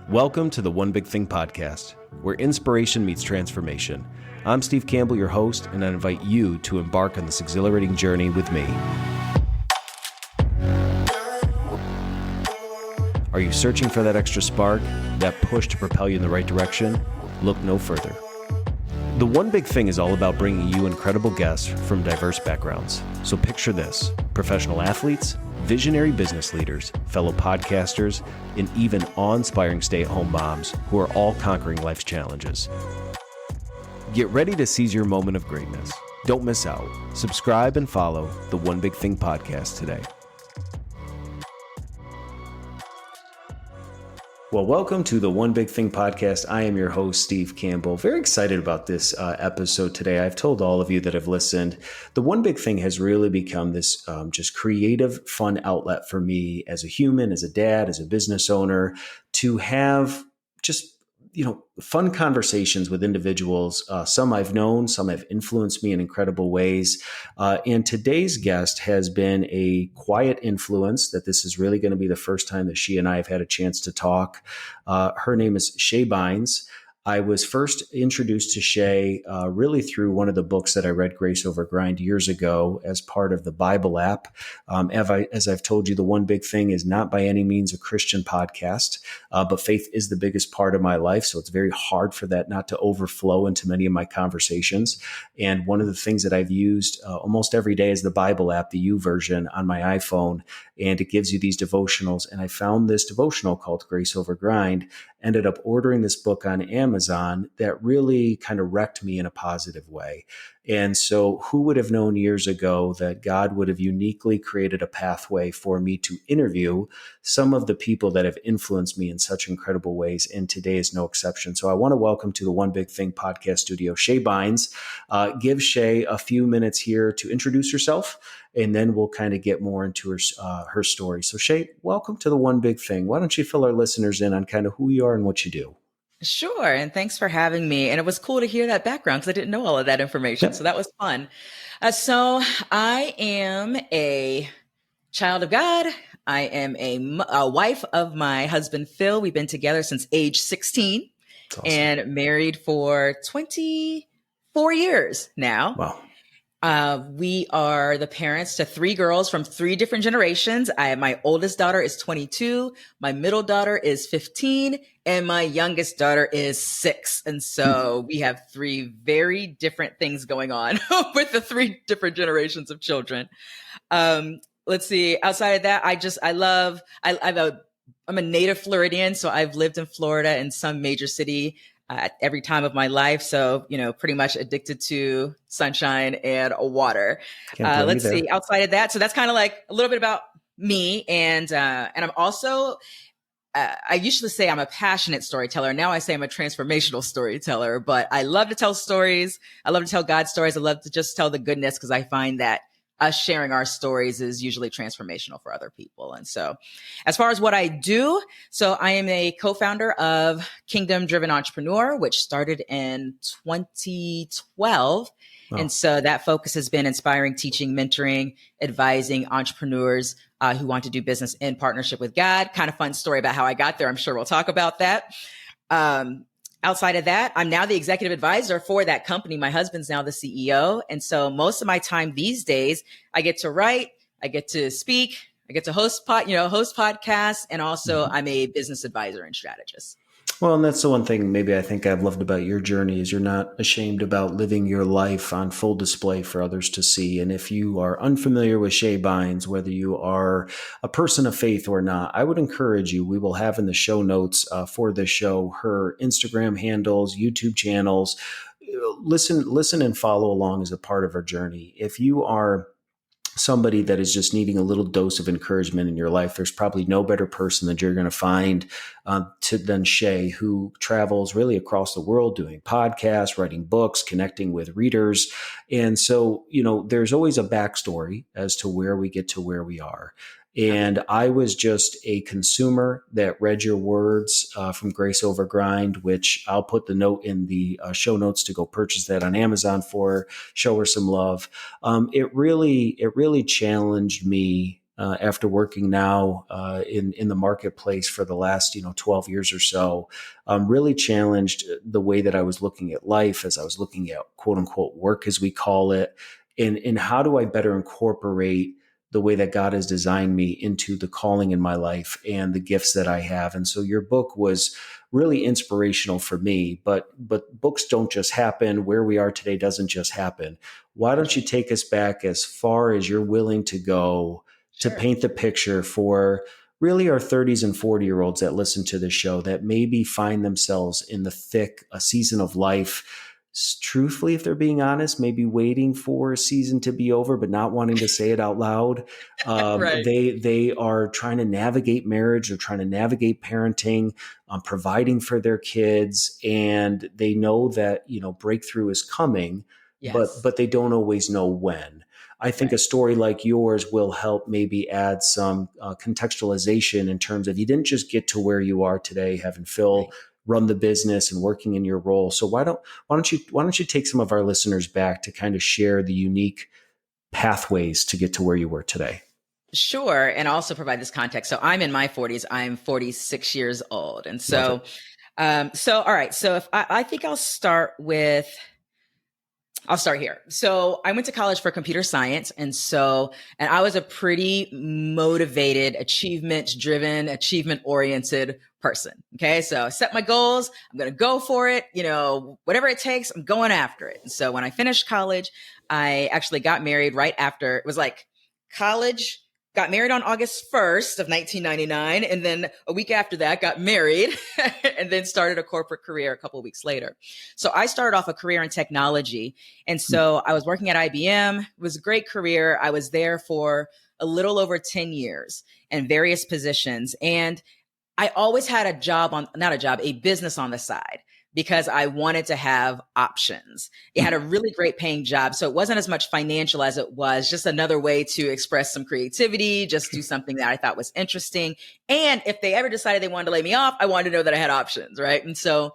Welcome to the One Big Thing podcast, where inspiration meets transformation. I'm Steve Campbell, your host, and I invite you to embark on this exhilarating journey with me. Are you searching for that extra spark, that push to propel you in the right direction? Look no further. The One Big Thing is all about bringing you incredible guests from diverse backgrounds. So picture this: professional athletes, visionary business leaders, fellow podcasters, and even awe-inspiring stay-at-home moms who are all conquering life's challenges. Get ready to seize your moment of greatness. Don't miss out. Subscribe and follow the One Big Thing podcast today. Well, welcome to the One Big Thing podcast. I am your host, Steve Campbell. Very excited about this episode today. I've told all of you that have listened, the One Big Thing has really become this just creative, fun outlet for me as a human, as a dad, as a business owner, to have just fun conversations with individuals. Some I've known, some have influenced me in incredible ways. And today's guest has been a quiet influence that this is really going to be the first time that she and I have had a chance to talk. Her name is Shae Bynes. I was first introduced to Shae really through one of the books that I read, Grace Over Grind, years ago as part of the Bible app. As I've told you, the One Big Thing is not by any means a Christian podcast, but faith is the biggest part of my life. So it's very hard for that not to overflow into many of my conversations. And one of the things that I've used almost every day is the Bible app, the U version on my iPhone, and it gives you these devotionals. And I found this devotional called Grace Over Grind, ended up ordering this book on Amazon that really kind of wrecked me in a positive way. And so who would have known years ago that God would have uniquely created a pathway for me to interview some of the people that have influenced me in such incredible ways, and today is no exception. So I want to welcome to the One Big Thing podcast studio, Shae Bynes. Give Shae a few minutes here to introduce herself, and then we'll kind of get more into her story. So Shae, welcome to the One Big Thing. Why don't you fill our listeners in on kind of who you are and what you do? Sure. And thanks for having me. And it was cool to hear that background because I didn't know all of that information. Yep. So that was fun. So I am a child of God. I am a wife of my husband, Phil. We've been together since age 16 Awesome. And married for 24 years now. Wow. We are the parents to 3 girls from 3 different generations. My oldest daughter is 22, my middle daughter is 15, and my youngest daughter is 6. And so we have 3 very different things going on with the 3 different generations of children. Let's see. Outside of that, I'm a native Floridian, so I've lived in Florida in some major city at every time of my life. So, pretty much addicted to sunshine and water. Let's see. Outside of that, so that's kind of like a little bit about me. And I'm also, I usually say I'm a passionate storyteller. Now I say I'm a transformational storyteller, but I love to tell stories. I love to tell God stories. I love to just tell the goodness because I find that us sharing our stories is usually transformational for other people. And so as far as what I do, so I am a co-founder of Kingdom Driven Entrepreneur, which started in 2012. Wow. And so that focus has been inspiring, teaching, mentoring, advising entrepreneurs who want to do business in partnership with God. Kind of fun story about how I got there. I'm sure we'll talk about that. Outside of that, I'm now the executive advisor for that company. My husband's now the CEO. And so most of my time these days, I get to write, I get to speak, I get to host podcasts, and also I'm a business advisor and strategist. Well, and that's the one thing maybe I think I've loved about your journey is you're not ashamed about living your life on full display for others to see. And if you are unfamiliar with Shae Bynes, whether you are a person of faith or not, I would encourage you. We will have in the show notes for this show her Instagram handles, YouTube channels. Listen and follow along as a part of our journey. If you are somebody that is just needing a little dose of encouragement in your life, there's probably no better person that you're going to find than Shae, who travels really across the world doing podcasts, writing books, connecting with readers. And so, there's always a backstory as to where we get to where we are. And I was just a consumer that read your words from Grace Over Grind, which I'll put the note in the show notes to go purchase that on Amazon for her, show her some love. It really challenged me after working now in the marketplace for the last 12 years or so, really challenged the way that I was looking at life, as I was looking at quote unquote work, as we call it, and how do I better incorporate the way that God has designed me into the calling in my life and the gifts that I have. And so your book was really inspirational for me, but books don't just happen. Where we are today doesn't just happen. Why don't you take us back as far as you're willing to go to paint the picture for really our 30s and 40-year-olds that listen to this show that maybe find themselves in the thick, a season of life, truthfully, if they're being honest, maybe waiting for a season to be over, but not wanting to say it out loud. Right. They are trying to navigate marriage. They're trying to navigate parenting, providing for their kids. And they know that, breakthrough is coming, Yes. but they don't always know when. I think a story like yours will help maybe add some contextualization in terms of you didn't just get to where you are today, having Phil run the business and working in your role. So why don't you take some of our listeners back to kind of share the unique pathways to get to where you were today? Sure. And also provide this context. So I'm in my 40s. I'm 46 years old. And so, all right. So if I think I'll start here. So I went to college for computer science. And I was a pretty motivated, achievement-driven, achievement-oriented person. Okay. So I set my goals. I'm going to go for it. Whatever it takes, I'm going after it. And so when I finished college, I actually got married right after. It was like college. Got married on August 1st of 1999. And then a week after that, got married and then started a corporate career a couple of weeks later. So I started off a career in technology. And so I was working at IBM. It was a great career. I was there for a little over 10 years in various positions. And I always had a business on the side, because I wanted to have options. It had a really great paying job. So it wasn't as much financial as it was just another way to express some creativity, just do something that I thought was interesting. And if they ever decided they wanted to lay me off, I wanted to know that I had options, right? And so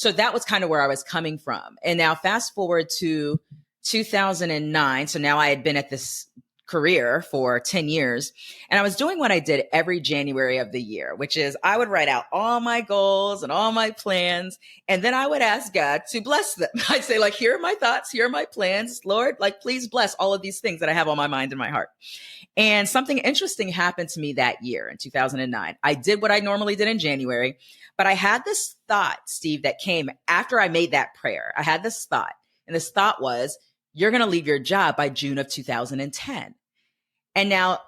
that was kind of where I was coming from. And now fast forward to 2009. So now I had been at this career for 10 years. And I was doing what I did every January of the year, which is I would write out all my goals and all my plans. And then I would ask God to bless them. I'd say, like, here are my thoughts, here are my plans. Lord, like, please bless all of these things that I have on my mind and my heart. And something interesting happened to me that year in 2009. I did what I normally did in January, but I had this thought, Steve, that came after I made that prayer. I had this thought, and this thought was, you're going to leave your job by June of 2010. And now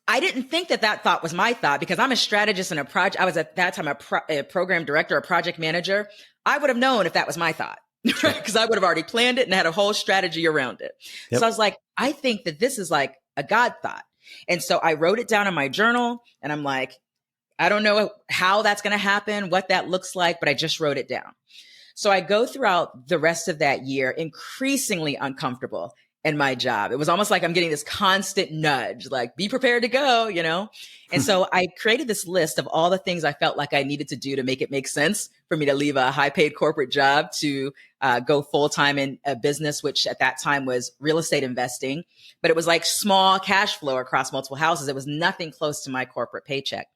I didn't think that thought was my thought, because I'm a strategist and I was at that time a program director, a project manager. I would have known if that was my thought, right? Because I would have already planned it and had a whole strategy around it. Yep. So I was like, I think that this is like a God thought. And so I wrote it down in my journal, and I'm like, I don't know how that's going to happen, what that looks like, but I just wrote it down. So I go throughout the rest of that year, increasingly uncomfortable in my job. It was almost like I'm getting this constant nudge, like, be prepared to go, And so I created this list of all the things I felt like I needed to do to make it make sense for me to leave a high paid corporate job to go full time in a business, which at that time was real estate investing. But it was like small cash flow across multiple houses. It was nothing close to my corporate paycheck.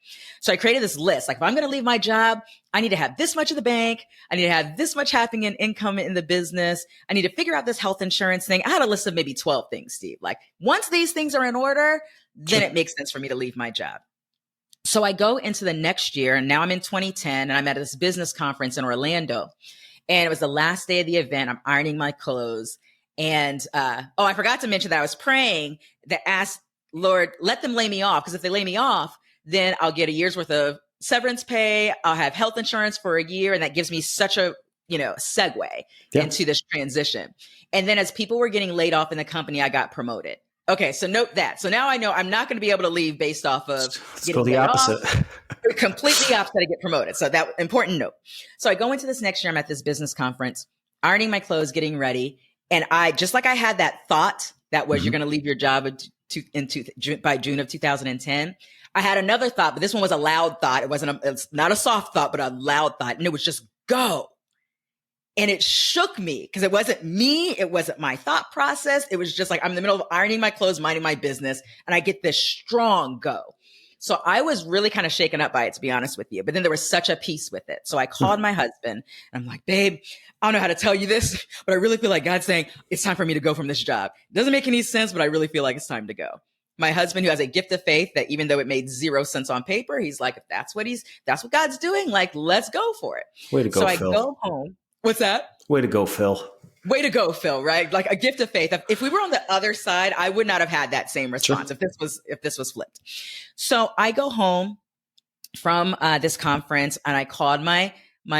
So I created this list. Like, if I'm going to leave my job, I need to have this much in the bank. I need to have this much happening in income in the business. I need to figure out this health insurance thing. I had a list of maybe 12 things, Steve. Like, once these things are in order, then it makes sense for me to leave my job. So I go into the next year, and now I'm in 2010, and I'm at this business conference in Orlando. And it was the last day of the event. I'm ironing my clothes. And, I forgot to mention that I was praying that asked, Lord, let them lay me off. Because if they lay me off, then I'll get a year's worth of severance pay. I'll have health insurance for a year. And that gives me such a, segue into this transition. And then as people were getting laid off in the company, I got promoted. Okay, so note that. So now I know I'm not going to be able to leave based off of getting laid off. Completely opposite, I get promoted. So that important note. So I go into this next year. I'm at this business conference, ironing my clothes, getting ready. And I had that thought that was, you're going to leave your job by June of 2010. I had another thought, but this one was a loud thought. It's not a soft thought, but a loud thought. And it was just go. And it shook me because it wasn't me. It wasn't my thought process. It was just like, I'm in the middle of ironing my clothes, minding my business, and I get this strong go. So I was really kind of shaken up by it, to be honest with you. But then there was such a peace with it. So I called my husband and I'm like, babe, I don't know how to tell you this, but I really feel like God's saying it's time for me to go from this job. It doesn't make any sense, but I really feel like it's time to go. My husband, who has a gift of faith, that even though it made 0 sense on paper, he's like, if that's what God's doing, like, let's go for it. Way to go, so Phil. I go home. What's that? Way to go, Phil. Way to go, Phil, right? Like a gift of faith. If we were on the other side, I would not have had that same response if this was flipped. So I go home from this conference and I called my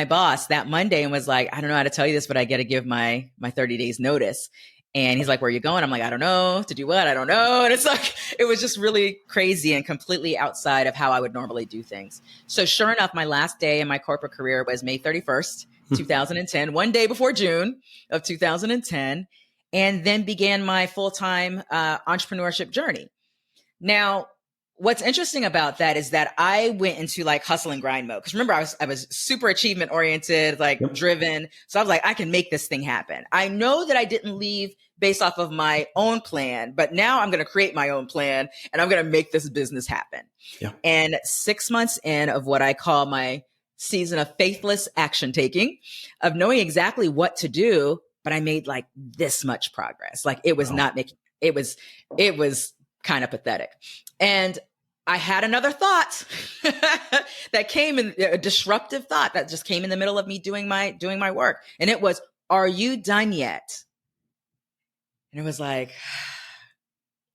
boss that Monday and was like, I don't know how to tell you this, but I got to give my 30 days notice. And he's like, where are you going? I'm like, I don't know. To do what? I don't know. And it's like, it was just really crazy and completely outside of how I would normally do things. So sure enough, my last day in my corporate career was May 31st, 2010, one day before June of 2010, and then began my full-time entrepreneurship journey. Now, what's interesting about that is that I went into like hustle and grind mode. Because remember, I was super achievement oriented, like driven. So I was like, I can make this thing happen. I know that I didn't leave based off of my own plan, but now I'm going to create my own plan and I'm going to make this business happen. Yeah. And 6 months in of what I call my season of faithless action taking, of knowing exactly what to do, but I made like this much progress. Like it was not making, it was kind of pathetic. And I had another thought that came in, a disruptive thought that just came in the middle of me doing my work. And it was, are you done yet? And it was like,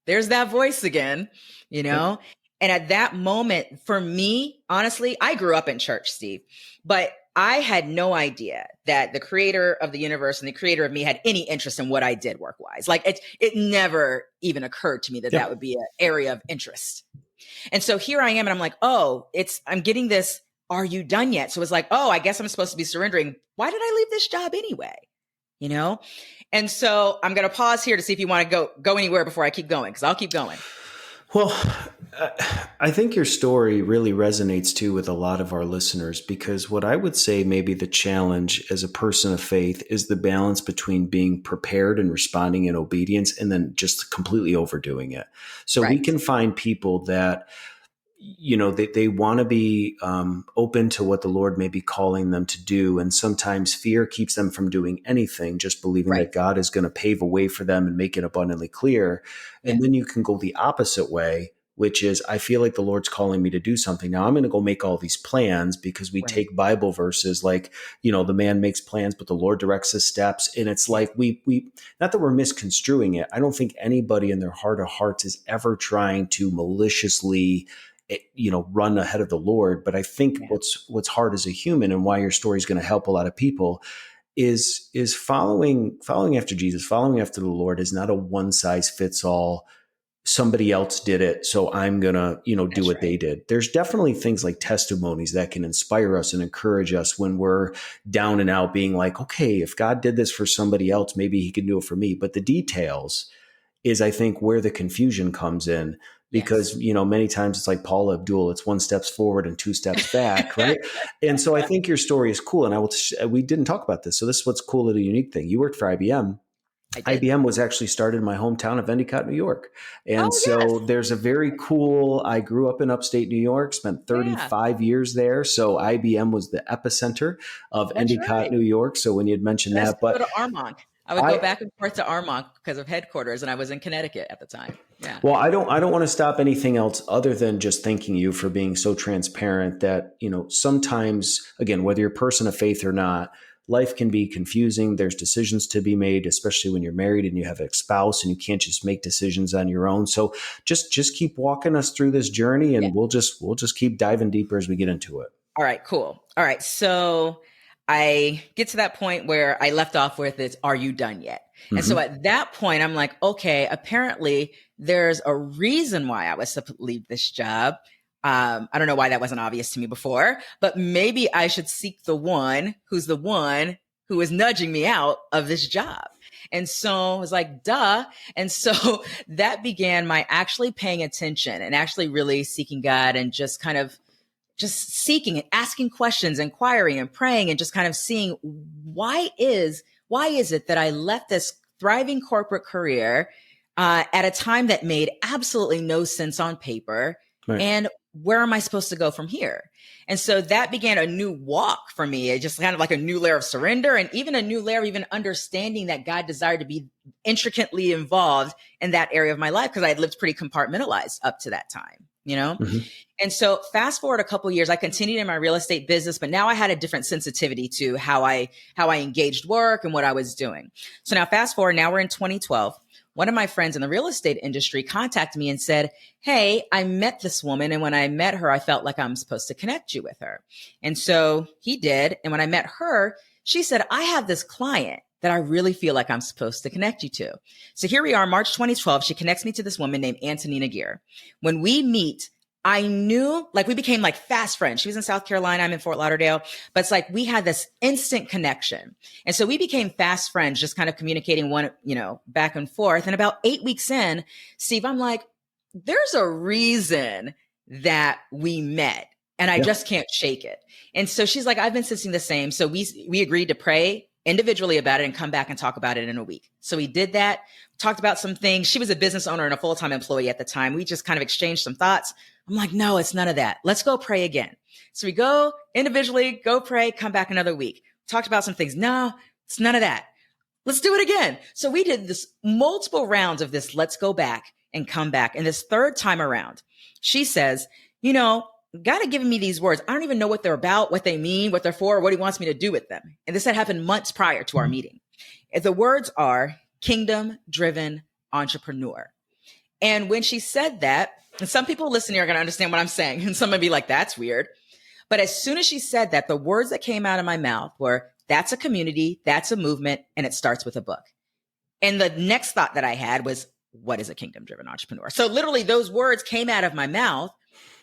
there's that voice again, you know? And at that moment, for me, honestly, I grew up in church, Steve, but I had no idea that the creator of the universe and the creator of me had any interest in what I did work-wise. Like it never even occurred to me that that would be an area of interest. And so here I am and I'm like, I'm getting this, are you done yet? So it's like, I guess I'm supposed to be surrendering. Why did I leave this job anyway? You know? And so I'm going to pause here to see if you want to go anywhere before I keep going, because I'll keep going. Well, I think your story really resonates too with a lot of our listeners, because what I would say maybe the challenge as a person of faith is the balance between being prepared and responding in obedience and then just completely overdoing it. So we can find people that, you know, they want to be open to what the Lord may be calling them to do. And sometimes fear keeps them from doing anything, just believing that God is going to pave a way for them and make it abundantly clear. And then you can go the opposite way, which is, I feel like the Lord's calling me to do something. Now I'm going to go make all these plans, because we take Bible verses like, you know, the man makes plans, but the Lord directs his steps. And it's like we not that we're misconstruing it. I don't think anybody in their heart of hearts is ever trying to maliciously run ahead of the Lord. But I think what's hard as a human, and why your story is going to help a lot of people, is following after Jesus, following after the Lord is not a one size fits all. Somebody else did it, so I'm going to, do what they did. There's definitely things like testimonies that can inspire us and encourage us when we're down and out, being like, okay, if God did this for somebody else, maybe he can do it for me. But the details is, I think, where the confusion comes in. Because, many times it's like Paula Abdul, it's 1 step forward and 2 steps back, right? And so I think your story is cool. And we didn't talk about this. So this is what's cool, a unique thing. You worked for IBM. IBM was actually started in my hometown of Endicott, New York. And there's a very cool, I grew up in upstate New York, spent 35 years there. So IBM was the epicenter of Endicott, New York. So when you had mentioned that, but go to Armonk. I would go back and forth to Armonk because of headquarters, and I was in Connecticut at the time. Yeah. Well, I don't want to stop anything else other than just thanking you for being so transparent that, sometimes, again, whether you're a person of faith or not, life can be confusing. There's decisions to be made, especially when you're married and you have a spouse and you can't just make decisions on your own. So just keep walking us through this journey, and we'll just keep diving deeper as we get into it. All right, cool. All right. So I get to that point where I left off with it's, are you done yet? Mm-hmm. And so at that point, I'm like, okay, apparently there's a reason why I was supposed to leave this job. I don't know why that wasn't obvious to me before, but maybe I should seek the one who is nudging me out of this job. And so I was like, duh. And so that began my actually paying attention and actually really seeking God and just kind of just seeking and asking questions, inquiring and praying, and just kind of seeing why is it that I left this thriving corporate career at a time that made absolutely no sense on paper, right. And where am I supposed to go from here? And so that began a new walk for me. It just kind of like a new layer of surrender, and even a new layer of even understanding that God desired to be intricately involved in that area of my life, because I had lived pretty compartmentalized up to that time, Mm-hmm. And so fast forward a couple of years, I continued in my real estate business, but now I had a different sensitivity to how I engaged work and what I was doing. So now fast forward, now we're in 2012. One of my friends in the real estate industry contacted me and said, hey, I met this woman. And when I met her, I felt like I'm supposed to connect you with her. And so he did. And when I met her, she said, I have this client that I really feel like I'm supposed to connect you to. So here we are, March 2012. She connects me to this woman named Antonina Gear. When we meet, I knew, like, we became like fast friends. She was in South Carolina. I'm in Fort Lauderdale, but it's like we had this instant connection. And so we became fast friends, just kind of communicating back and forth. And about 8 weeks in, Steve, I'm like, there's a reason that we met and I just can't shake it. And so she's like, I've been sensing the same. So we agreed to pray individually about it and come back and talk about it in a week. So we did that, talked about some things. She was a business owner and a full-time employee at the time. We just kind of exchanged some thoughts. I'm like, no, it's none of that. Let's go pray again. So we go individually, go pray, come back another week. Talked about some things. No, it's none of that. Let's do it again. So we did this multiple rounds of this. Let's go back and come back. And this third time around, she says, God had given me these words. I don't even know what they're about, what they mean, what they're for, or what he wants me to do with them. And this had happened months prior to our meeting. And the words are kingdom-driven entrepreneur. And when she said that, and some people listening are going to understand what I'm saying, and some might be like, that's weird. But as soon as she said that, the words that came out of my mouth were, that's a community, that's a movement, and it starts with a book. And the next thought that I had was, what is a kingdom-driven entrepreneur? So literally those words came out of my mouth.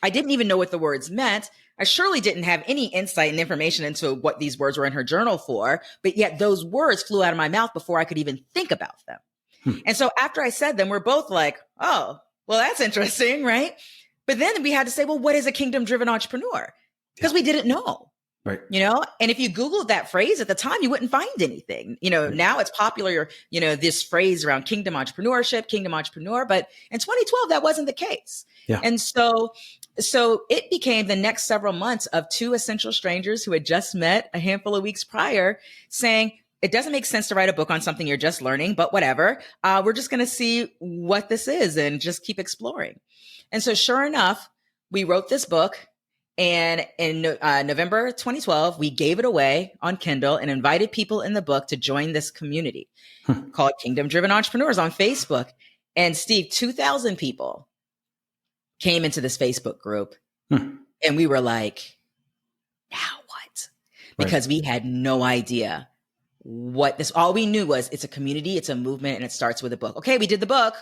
I didn't even know what the words meant. I surely didn't have any insight and information into what these words were in her journal for, but yet those words flew out of my mouth before I could even think about them. And so after I said them, we're both like, oh, well, that's interesting, right? But then we had to say, well, what is a kingdom-driven entrepreneur? Because we didn't know. Right. And if you Googled that phrase at the time, you wouldn't find anything. Now it's popular, this phrase around kingdom entrepreneurship, kingdom entrepreneur. But in 2012, that wasn't the case. Yeah. And so it became the next several months of two essential strangers who had just met a handful of weeks prior saying, it doesn't make sense to write a book on something you're just learning, but whatever. We're just going to see what this is and just keep exploring. And so sure enough, we wrote this book. And in November 2012, we gave it away on Kindle and invited people in the book to join this community called Kingdom Driven Entrepreneurs on Facebook. And Steve, 2,000 people came into this Facebook group. And we were like, now what? Because we had no idea what this, all we knew was it's a community, it's a movement, and it starts with a book. Okay, we did the book.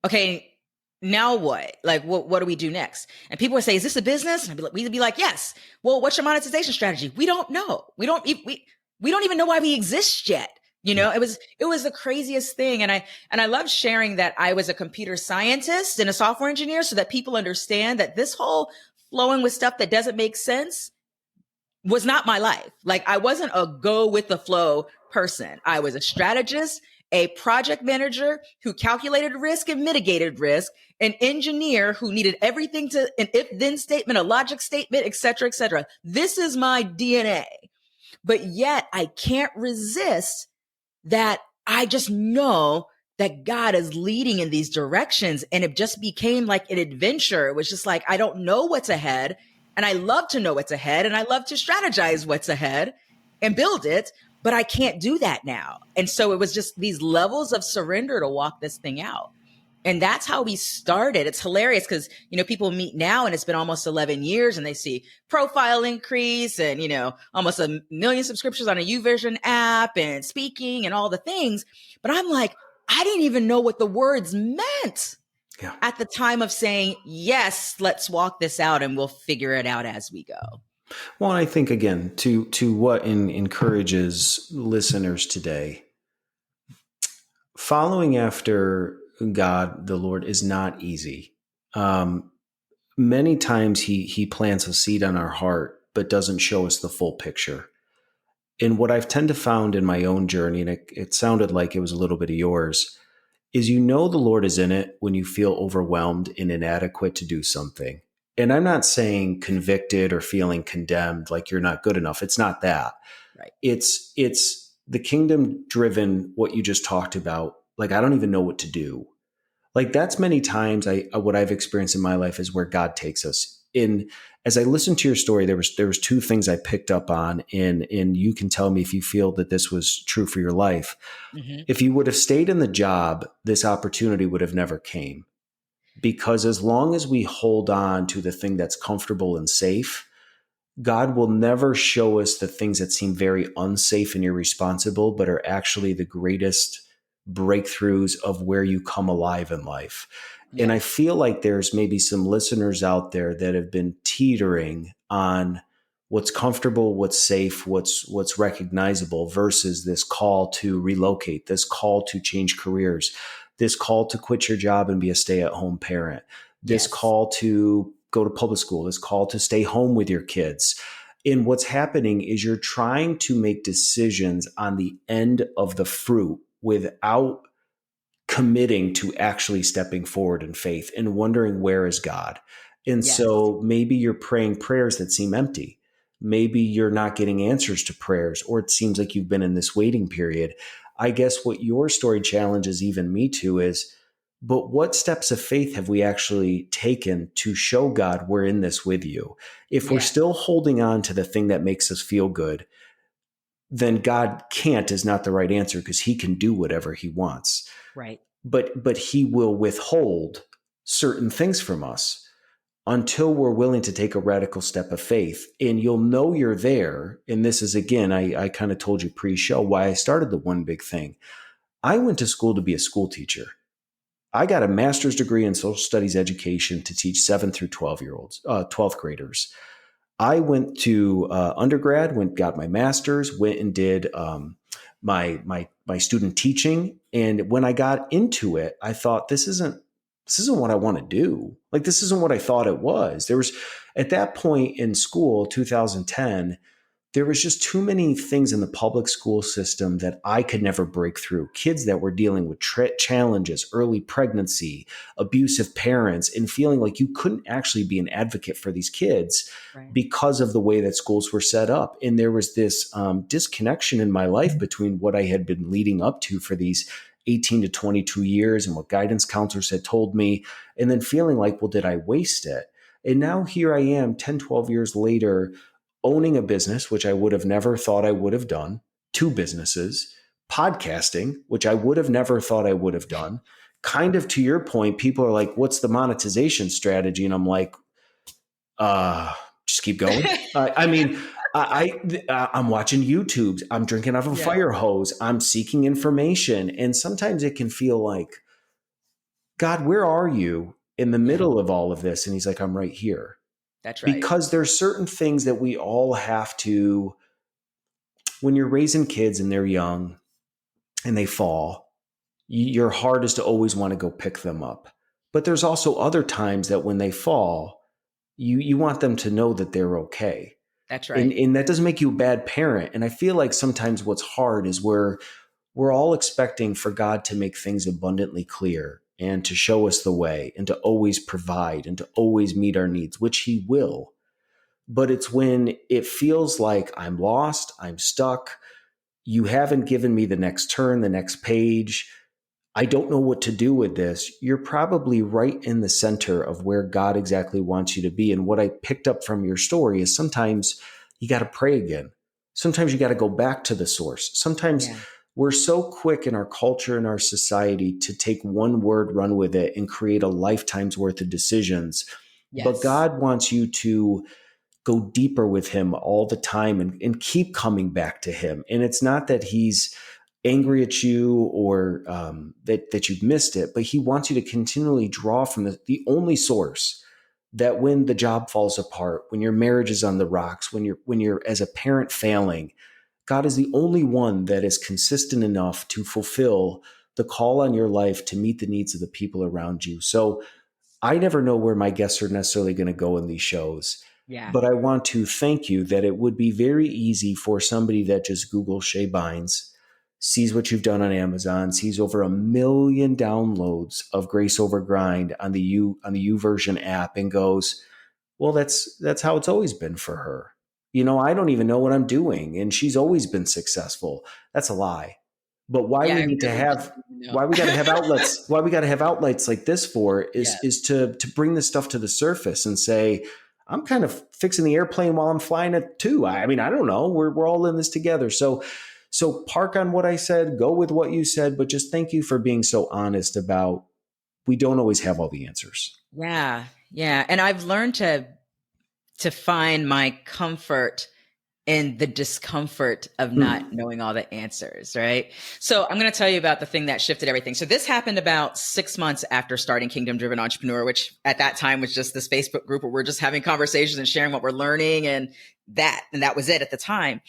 Okay, now what? Like, what do we do next? And people would say, is this a business? And we'd be like, yes. Well, what's your monetization strategy? We don't know. We don't even know why we exist yet. It was the craziest thing. And I love sharing that I was a computer scientist and a software engineer so that people understand that this whole flowing with stuff that doesn't make sense was not my life. Like, I wasn't a go with the flow person. I was a strategist, a project manager who calculated risk and mitigated risk, an engineer who needed everything to an if-then statement, a logic statement, et cetera, et cetera. This is my DNA. But yet I can't resist that. I just know that God is leading in these directions. And it just became like an adventure. It was just like, I don't know what's ahead. And I love to know what's ahead. And I love to strategize what's ahead and build it. But I can't do that now. And so it was just these levels of surrender to walk this thing out. And that's how we started. It's hilarious because, people meet now and it's been almost 11 years and they see profile increase and, almost 1 million subscriptions on a YouVersion app and speaking and all the things. But I'm like, I didn't even know what the words meant at the time of saying, yes, let's walk this out and we'll figure it out as we go. Well, and I think, again, to what encourages listeners today, following after God, the Lord, is not easy. many times he plants a seed on our heart, but doesn't show us the full picture. And what I've tend to found in my own journey, and it sounded like it was a little bit of yours, is the Lord is in it when you feel overwhelmed and inadequate to do something. And I'm not saying convicted or feeling condemned like you're not good enough. It's not that. Right. It's the kingdom driven, what you just talked about. Like, I don't even know what to do. Like, that's many times what I've experienced in my life is where God takes us in. As I listened to your story, there was two things I picked up on, and you can tell me if you feel that this was true for your life. Mm-hmm. If you would have stayed in the job, this opportunity would have never came, because as long as we hold on to the thing that's comfortable and safe, God will never show us the things that seem very unsafe and irresponsible, but are actually the greatest breakthroughs of where you come alive in life. And I Yes. feel like there's maybe some listeners out there that have been teetering on what's comfortable, what's safe, what's recognizable versus this call to relocate, this call to change careers, this call to quit your job and be a stay-at-home parent, this Yes. call to go to public school, this call to stay home with your kids. And what's happening is you're trying to make decisions on the end of the fruit without committing to actually stepping forward in faith and wondering, where is God? And Yes. so maybe you're praying prayers that seem empty. Maybe you're not getting answers to prayers, or it seems like you've been in this waiting period. I guess what your story challenges even me to is, but what steps of faith have we actually taken to show God we're in this with you? If we're Yeah. still holding on to the thing that makes us feel good, then God can't is not the right answer, because he can do whatever he wants. Right. But he will withhold certain things from us until we're willing to take a radical step of faith. And you'll know you're there. And this is, again, I kind of told you pre-show why I started the One Big Thing. I went to school to be a school teacher. I got a master's degree in social studies education to teach 7 through 12-year-olds, 12th graders. I went to undergrad, got my master's, went and did my student teaching. And when I got into it, I thought, this isn't what I want to do. Like, this isn't what I thought it was. There was, at that point in school, 2010, there was just too many things in the public school system that I could never break through. Kids that were dealing with challenges, early pregnancy, abusive parents, and feeling like you couldn't actually be an advocate for these kids Right. because of the way that schools were set up. And there was this disconnection in my life between what I had been leading up to for these 18 to 22 years and what guidance counselors had told me, and then feeling like, well, did I waste it? And now here I am 10, 12 years later, owning a business, which I would have never thought I would have done, 2 businesses, podcasting, which I would have never thought I would have done. Kind of to your point, people are like, what's the monetization strategy? And I'm like, just keep going. I mean, I'm watching YouTubes. I'm drinking out of a Yes. fire hose. I'm seeking information. And sometimes it can feel like, God, where are you in the middle of all of this? And he's like, I'm right here. That's right. Because there's certain things that we all have to, when you're raising kids and they're young and they fall, your heart is to always want to go pick them up. But there's also other times that when they fall, you want them to know that they're okay. That's And, right. and that doesn't make you a bad parent. And I feel like sometimes what's hard is we're all expecting for God to make things abundantly clear and to show us the way and to always provide and to always meet our needs, which he will. But it's when it feels like I'm lost, I'm stuck, you haven't given me the next turn, the next page, I don't know what to do with this. You're probably right in the center of where God exactly wants you to be. And what I picked up from your story is sometimes you got to pray again. Sometimes you got to go back to the source. Sometimes Yeah. we're so quick in our culture and our society to take one word, run with it, and create a lifetime's worth of decisions. But Yes. God wants you to go deeper with him all the time and keep coming back to him. And it's not that he's angry at you or that you've missed it, but he wants you to continually draw from the only source that when the job falls apart, when your marriage is on the rocks, when you're as a parent failing, God is the only one that is consistent enough to fulfill the call on your life to meet the needs of the people around you. So I never know where my guests are necessarily going to go in these shows. Yeah. But I want to thank you that it would be very easy for somebody that just Google Shae Bynes, sees what you've done on Amazon, sees over 1 million downloads of Grace Over Grind on the YouVersion app, and goes, well, that's how it's always been for her. I don't even know what I'm doing, and she's always been successful. That's a lie. But why Yeah, we I need to really have didn't even know. why we got to have outlets why we got to have outlets like this for Yeah. is to bring this stuff to the surface and say, I'm kind of fixing the airplane while I'm flying it too. I mean, I don't know. We're all in this together. So park on what I said, go with what you said, but just thank you for being so honest about we don't always have all the answers. Yeah. Yeah. And I've learned to find my comfort in the discomfort of not knowing all the answers, right? So I'm going to tell you about the thing that shifted everything. So this happened about 6 months after starting Kingdom Driven Entrepreneur, which at that time was just this Facebook group where we're just having conversations and sharing what we're learning, and that was it at the time.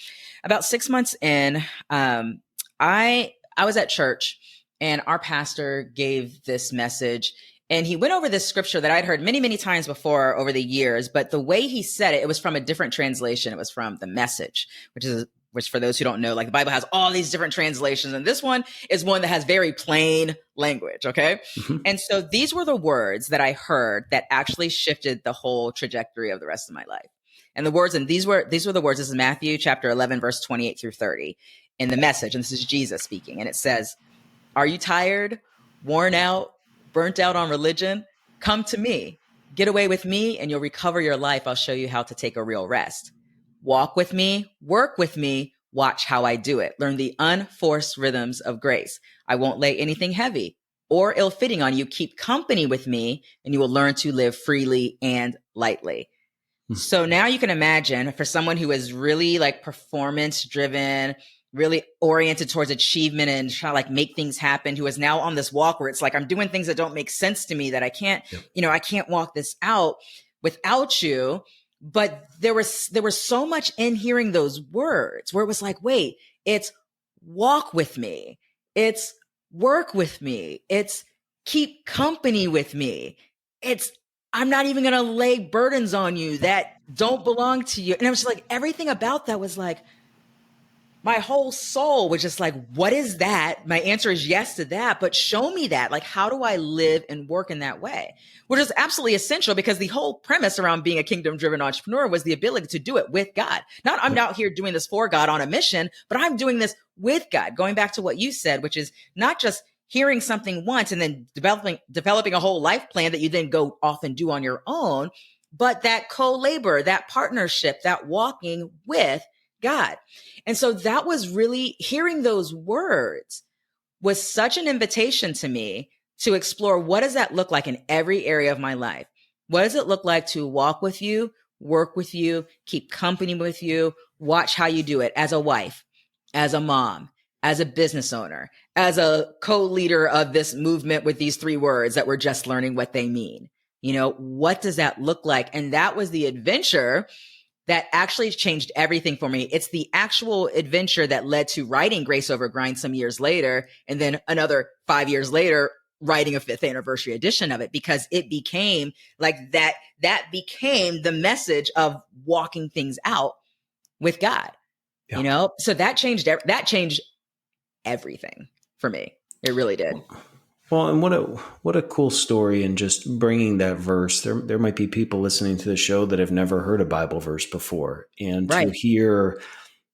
About 6 months in, I was at church, and our pastor gave this message. And he went over this scripture that I'd heard many, many times before over the years, but the way he said it, it was from a different translation. It was from the Message, which for those who don't know, like the Bible has all these different translations. And this one is one that has very plain language. Okay. Mm-hmm. And so these were the words that I heard that actually shifted the whole trajectory of the rest of my life. And the words, and these were the words. This is Matthew chapter 11, verse 28 through 30 in the Message. And this is Jesus speaking. And it says, "Are you tired, worn out, burnt out on religion? Come to me. Get away with me and you'll recover your life. I'll show you how to take a real rest. Walk with me, work with me, watch how I do it. Learn the unforced rhythms of grace. I won't lay anything heavy or ill-fitting on you. Keep company with me and you will learn to live freely and lightly." So now you can imagine for someone who is really like performance driven, really oriented towards achievement and trying to like make things happen, who is now on this walk where it's like, I'm doing things that don't make sense to me, that I can't, I can't walk this out without you. But there was so much in hearing those words where it was like, wait, it's walk with me. It's work with me. It's keep company with me. It's I'm not even going to lay burdens on you that don't belong to you. And I was just like, everything about that was like, my whole soul was just like, what is that? My answer is yes to that, but show me that. Like, how do I live and work in that way? Which is absolutely essential because the whole premise around being a kingdom driven entrepreneur was the ability to do it with God. Not I'm out here doing this for God on a mission, but I'm doing this with God. Going back to what you said, which is not just hearing something once and then developing a whole life plan that you then go off and do on your own, but that co-labor, that partnership, that walking with God. And so that was really hearing those words was such an invitation to me to explore what does that look like in every area of my life? What does it look like to walk with you, work with you, keep company with you, watch how you do it as a wife, as a mom, as a business owner, as a co-leader of this movement with these 3 words that we're just learning what they mean. What does that look like? And that was the adventure that actually changed everything for me. It's the actual adventure that led to writing Grace Over Grind some years later. And then another 5 years later, writing a 5th anniversary edition of it, because it became like that became the message of walking things out with God, so that changed everything for me. It really did. Well, and what a cool story, and just bringing that verse. There might be people listening to the show that have never heard a Bible verse before, and to hear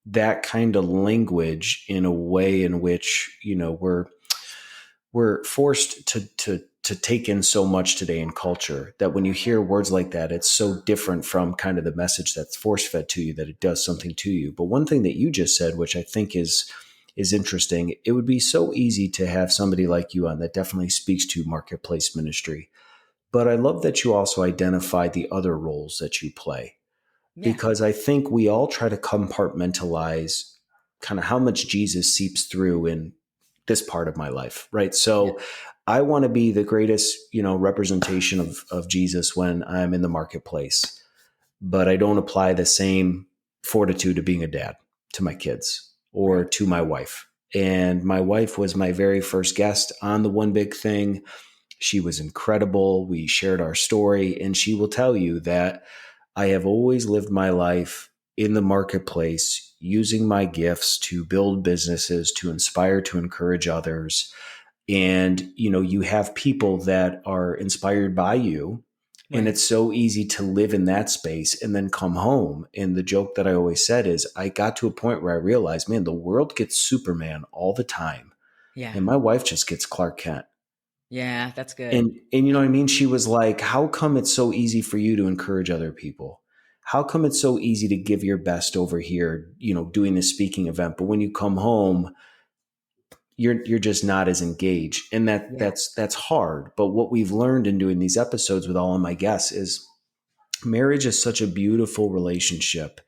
that kind of language in a way in which we're forced to take in so much today in culture, that when you hear words like that, it's so different from kind of the message that's force fed to you, that it does something to you. But one thing that you just said, which I think is interesting, it would be so easy to have somebody like you on that definitely speaks to marketplace ministry. But I love that you also identify the other roles that you play, because I think we all try to compartmentalize kind of how much Jesus seeps through in this part of my life, right? So I want to be the greatest, representation of Jesus when I'm in the marketplace, but I don't apply the same fortitude to being a dad to my kids or to my wife. And my wife was my very first guest on the One Big Thing. She was incredible. We shared our story, and she will tell you that I have always lived my life in the marketplace, using my gifts to build businesses, to inspire, to encourage others. And, you have people that are inspired by you. And Right. it's so easy to live in that space and then come home. And the joke that I always said is I got to a point where I realized, man, the world gets Superman all the time. Yeah. And my wife just gets Clark Kent. Yeah, that's good. And you know what I mean? She was like, how come it's so easy for you to encourage other people? How come it's so easy to give your best over here, doing this speaking event, but when you come home, you're just not as engaged. And Yeah. that's hard. But what we've learned in doing these episodes with all of my guests is marriage is such a beautiful relationship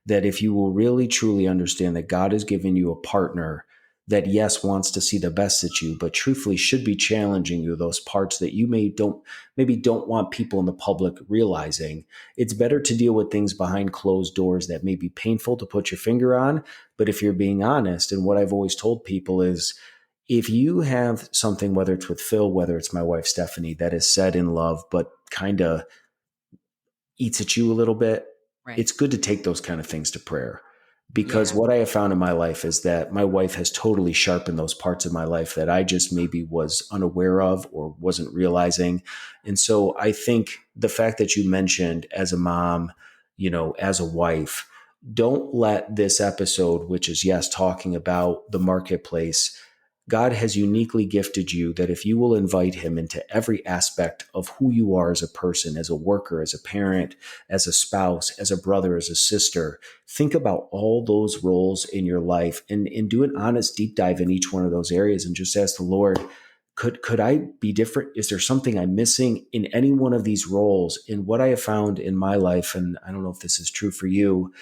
that if you will really truly understand that God has given you a partner that yes wants to see the best at you, but truthfully should be challenging you, those parts that you maybe don't want people in the public realizing, it's better to deal with things behind closed doors that may be painful to put your finger on. But if you're being honest, and what I've always told people is, if you have something, whether it's with Phil, whether it's my wife Stephanie, that is said in love but kind of eats at you a little bit, Right. it's good to take those kind of things to prayer. Because Yeah. what I have found in my life is that my wife has totally sharpened those parts of my life that I just maybe was unaware of or wasn't realizing. And so I think the fact that you mentioned as a mom, as a wife, don't let this episode, which is, yes, talking about the marketplace, God has uniquely gifted you that if you will invite him into every aspect of who you are as a person, as a worker, as a parent, as a spouse, as a brother, as a sister, think about all those roles in your life and do an honest deep dive in each one of those areas and just ask the Lord, could I be different? Is there something I'm missing in any one of these roles? And what I have found in my life, and I don't know if this is true for you,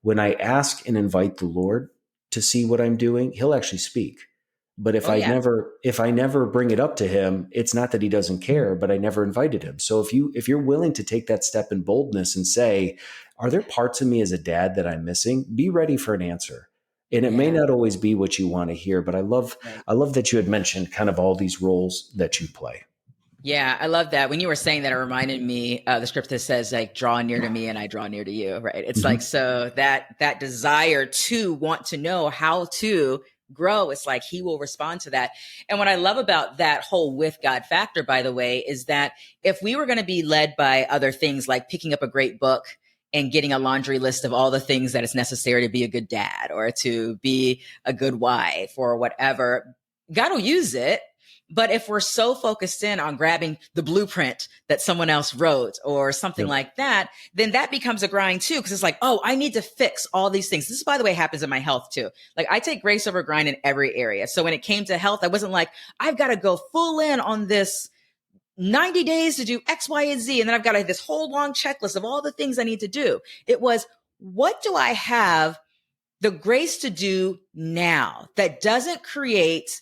when I ask and invite the Lord to see what I'm doing, he'll actually speak. But if Oh I yeah. never bring it up to him, it's not that he doesn't care, but I never invited him. So if you're willing to take that step in boldness and say, are there parts of me as a dad that I'm missing? Be ready for an answer. And it may Yeah. not always be what you want to hear, but I love Right. I love that you had mentioned kind of all these roles that you play. Yeah, I love that. When you were saying that, it reminded me the script that says like draw near to me and I draw near to you, right? It's like, Mm-hmm. so that desire to want to know how to grow, it's like he will respond to that. And what I love about that whole with God factor, by the way, is that if we were going to be led by other things like picking up a great book and getting a laundry list of all the things that is necessary to be a good dad or to be a good wife or whatever, God will use it. But if we're so focused in on grabbing the blueprint that someone else wrote or something Yep. like that, then that becomes a grind too. Cause it's like, oh, I need to fix all these things. This, by the way, happens in my health too. Like I take grace over grind in every area. So when it came to health, I wasn't like, I've got to go full in on this 90 days to do X, Y, and Z. And then I've got this whole long checklist of all the things I need to do. It was, what do I have the grace to do now that doesn't create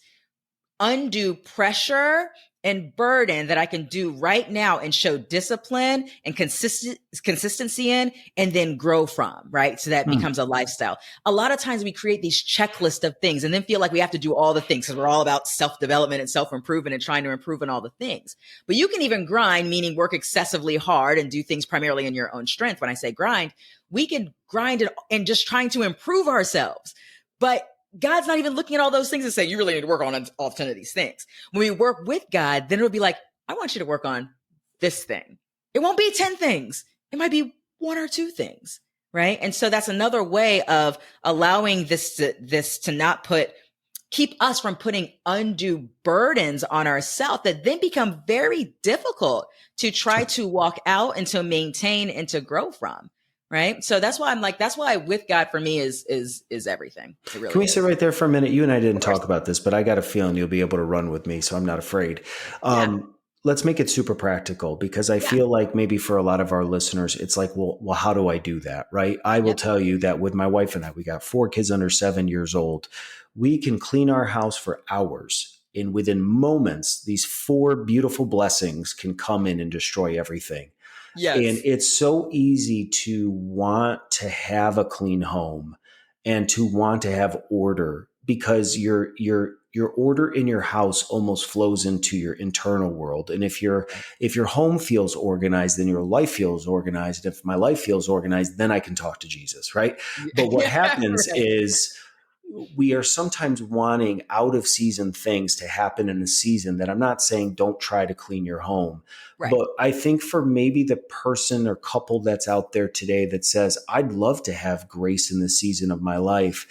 undue pressure and burden that I can do right now and show discipline and consistency in and then grow from, right? So that Hmm. becomes a lifestyle. A lot of times we create these checklists of things and then feel like we have to do all the things because we're all about self-development and self-improvement and trying to improve in all the things. But you can even grind, meaning work excessively hard and do things primarily in your own strength. When I say grind, we can grind it and just trying to improve ourselves. But God's not even looking at all those things and saying, you really need to work on all 10 of these things. When we work with God, then it'll be like, I want you to work on this thing. It won't be 10 things. It might be one or two things. Right. And so that's another way of allowing this to not keep us from putting undue burdens on ourselves that then become very difficult to try to walk out and to maintain and to grow from. Right. So that's why I'm like, that's why with God for me is everything. It Can really we sit is. right there for a minute? You and I didn't Of course. talk about this, but I got a feeling you'll be able to run with me, so I'm not afraid. Yeah. Let's make it super practical because I Yeah. feel like maybe for a lot of our listeners, it's like, well, how do I do that? Right? I will Yep. tell you that with my wife and I, we got 4 kids under 7 years old. We can clean our house for hours. And within moments, these 4 beautiful blessings can come in and destroy everything. And Yes. it's so easy to want to have a clean home and to want to have order because your order in your house almost flows into your internal world. And if your home feels organized, then your life feels organized. If my life feels organized, then I can talk to Jesus, right? But what Yeah, happens right. is we are sometimes wanting out of season things to happen in a season that I'm not saying don't try to clean your home. Right. But I think for maybe the person or couple that's out there today that says, I'd love to have grace in this season of my life.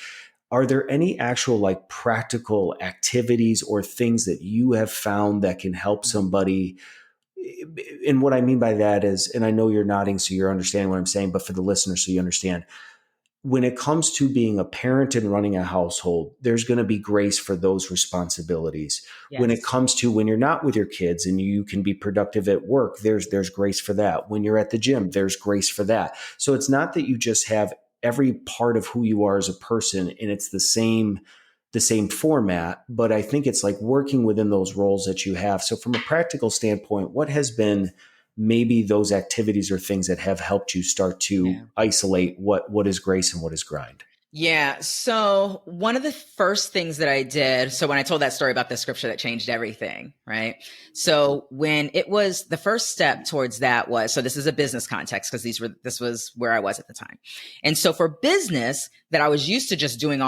Are there any actual like practical activities or things that you have found that can help somebody? And what I mean by that is, and I know you're nodding, so you're understanding what I'm saying, but for the listener, so you understand, when it comes to being a parent and running a household, there's going to be grace for those responsibilities. When it Yes. comes to when you're not with your kids and you can be productive at work, there's grace for that. When you're at the gym, there's grace for that. So it's not that you just have every part of who you are as a person and it's the same format, but I think it's like working within those roles that you have. So from a practical standpoint, what has been maybe those activities or things that have helped you start to Yeah. isolate what is grace and what is grind? Yeah. So one of the first things that I did, so when I told that story about the scripture that changed everything, right? So when it was the first step towards that was, so this is a business context because this was where I was at the time. And so for business that I was used to just doing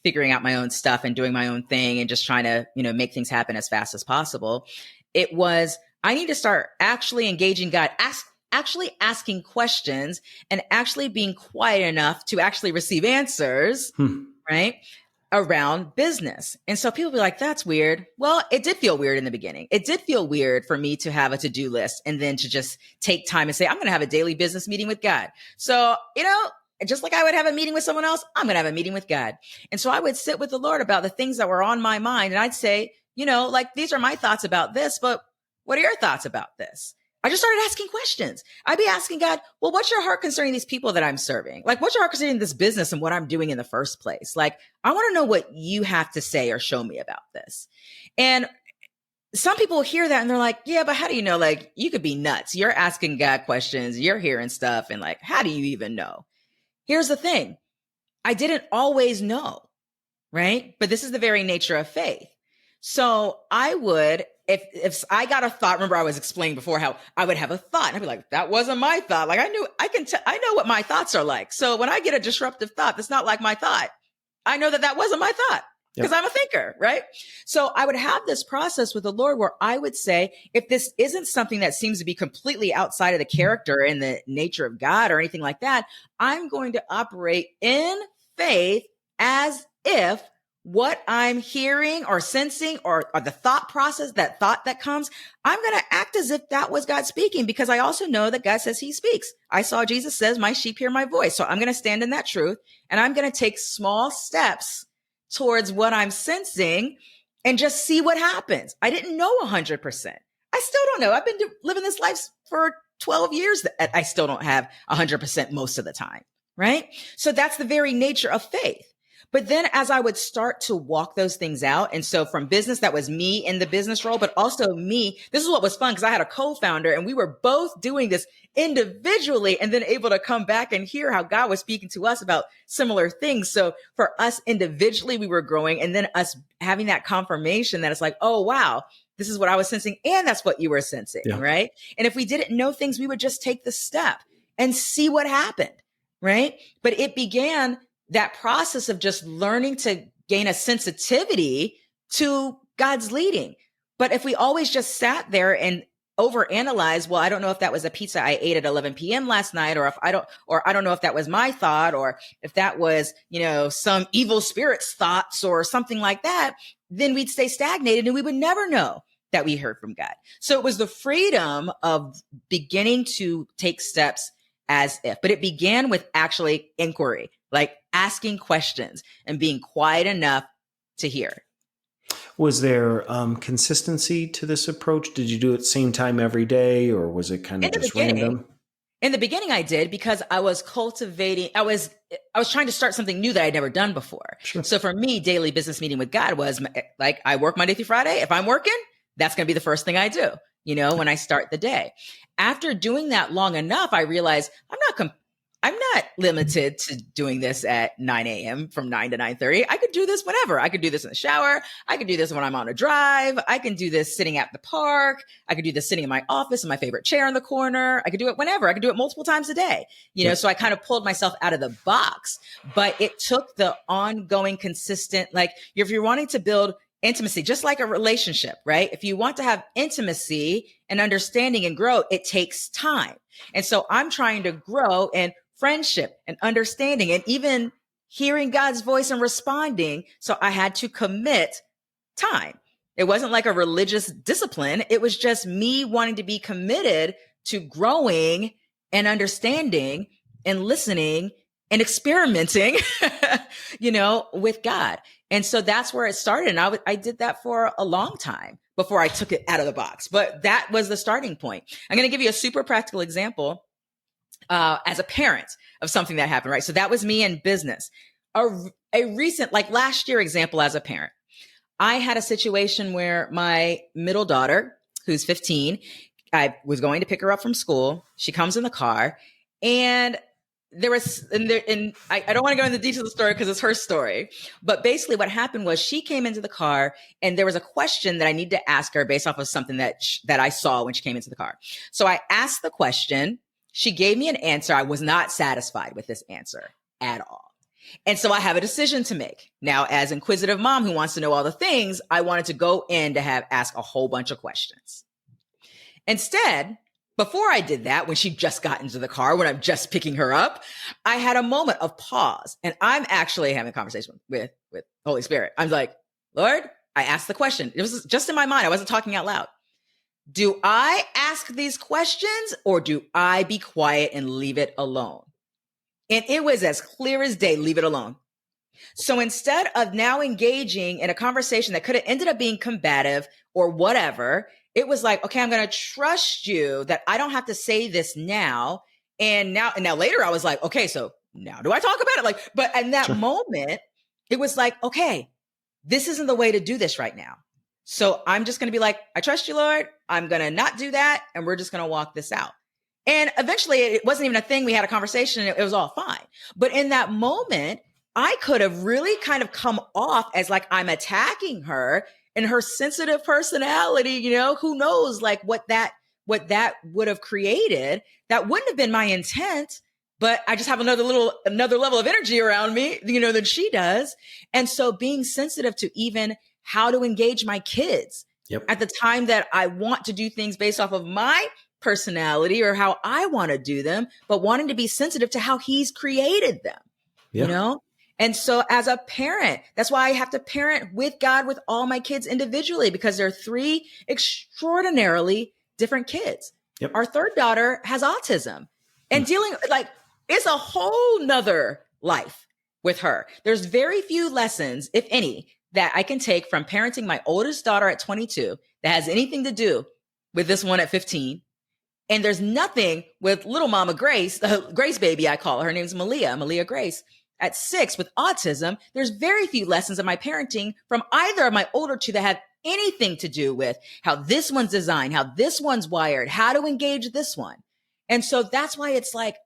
figuring out my own stuff and doing my own thing and just trying to, make things happen as fast as possible. It was, I need to start actually engaging God, actually asking questions and actually being quiet enough to actually receive answers, right? Around business. And so people be like, that's weird. Well, it did feel weird in the beginning. It did feel weird for me to have a to-do list and then to just take time and say, I'm going to have a daily business meeting with God. So, just like I would have a meeting with someone else, I'm going to have a meeting with God. And so I would sit with the Lord about the things that were on my mind. And I'd say, like, these are my thoughts about this, but what are your thoughts about this? I just started asking questions. I'd be asking God, well, what's your heart concerning these people that I'm serving? Like, what's your heart concerning this business and what I'm doing in the first place? Like, I want to know what you have to say or show me about this. And some people hear that and they're like, yeah, but how do you know? Like, you could be nuts. You're asking God questions, you're hearing stuff. And like, how do you even know? Here's the thing. I didn't always know, right? But this is the very nature of faith. So I would, if I got a thought, remember I was explaining before how I would have a thought and I'd be like, that wasn't my thought. Like I know what my thoughts are like. So when I get a disruptive thought, that's not like my thought. I know that wasn't my thought because I'm a thinker, right? So I would have this process with the Lord where I would say, if this isn't something that seems to be completely outside of the character and the nature of God or anything like that, I'm going to operate in faith as if what I'm hearing or sensing or the thought process, that thought that comes, I'm going to act as if that was God speaking because I also know that God says he speaks. I saw Jesus says, my sheep hear my voice. So I'm going to stand in that truth and I'm going to take small steps towards what I'm sensing and just see what happens. I didn't know 100%. I still don't know. I've been living this life for 12 years. I still don't have 100% most of the time, right? So that's the very nature of faith. But then as I would start to walk those things out, and so from business, that was me in the business role, but also me, this is what was fun because I had a co-founder and we were both doing this individually and then able to come back and hear how God was speaking to us about similar things. So for us individually, we were growing and then us having that confirmation that it's like, oh, wow, this is what I was sensing. And that's what you were sensing, right? And if we didn't know things, we would just take the step and see what happened, right? But it began that process of just learning to gain a sensitivity to God's leading. But if we always just sat there and overanalyze, well, I don't know if that was a pizza I ate at 11 p.m. last night, or I don't know if that was my thought, or if that was, some evil spirit's thoughts or something like that, then we'd stay stagnated and we would never know that we heard from God. So it was the freedom of beginning to take steps as if, but it began with actually inquiry, like asking questions and being quiet enough to hear. Was there consistency to this approach? Did you do it same time every day or was it kind of just random? In the beginning, I did because I was cultivating, I was trying to start something new that I'd never done before. Sure. So for me, daily business meeting with God was like, I work Monday through Friday. If I'm working, that's going to be the first thing I do, when I start the day. After doing that long enough, I realized I'm not limited to doing this at 9 a.m. from 9 to 9:30. I could do this whenever. I could do this in the shower. I could do this when I'm on a drive. I can do this sitting at the park. I could do this sitting in my office in my favorite chair in the corner. I could do it whenever. I could do it multiple times a day. So I kind of pulled myself out of the box, but it took the ongoing, consistent, like if you're wanting to build intimacy, just like a relationship, right? If you want to have intimacy and understanding and grow, it takes time. And so I'm trying to grow in friendship and understanding and even hearing God's voice and responding. So I had to commit time. It wasn't like a religious discipline. It was just me wanting to be committed to growing and understanding and listening and experimenting, with God. And so that's where it started. And I did that for a long time before I took it out of the box. But that was the starting point. I'm going to give you a super practical example as a parent of something that happened, right? So that was me in business. A recent, like last year example as a parent. I had a situation where my middle daughter, who's 15, I was going to pick her up from school. She comes in the car and I don't want to go into the details of the story because it's her story, but basically what happened was she came into the car and there was a question that I need to ask her based off of something that I saw when she came into the car. So I asked the question. She gave me an answer. I was not satisfied with this answer at all. And so I have a decision to make. Now, as inquisitive mom who wants to know all the things, I wanted to go in to ask a whole bunch of questions. Instead, before I did that, when she just got into the car, when I'm just picking her up, I had a moment of pause. And I'm actually having a conversation with Holy Spirit. I'm like, Lord, I asked the question. It was just in my mind. I wasn't talking out loud. Do I ask these questions or do I be quiet and leave it alone? And it was as clear as day, leave it alone. So instead of now engaging in a conversation that could have ended up being combative or whatever, it was like, okay, I'm going to trust you that I don't have to say this now. And now later I was like, okay, so now do I talk about it? But in that moment, it was like, okay, this isn't the way to do this right now. So I'm just going to be like, I trust you, Lord. I'm going to not do that. And we're just going to walk this out. And eventually it wasn't even a thing. We had a conversation and it was all fine. But in that moment, I could have really kind of come off as like I'm attacking her and her sensitive personality, who knows like what that would have created. That wouldn't have been my intent, but I just have another level of energy around me, than she does. And so being sensitive to even how to engage my kids at the time that I want to do things based off of my personality or how I want to do them, but wanting to be sensitive to how he's created them, And so as a parent, that's why I have to parent with God with all my kids individually, because they're three extraordinarily different kids. Our third daughter has autism and it's a whole nother life with her. There's very few lessons, if any, that I can take from parenting my oldest daughter at 22 that has anything to do with this one at 15. And there's nothing with little mama Grace, the Grace baby, I call her. Her name's Malia Grace. At 6 with autism, there's very few lessons in my parenting from either of my older two that have anything to do with how this one's designed, how this one's wired, how to engage this one. And so that's why it's like,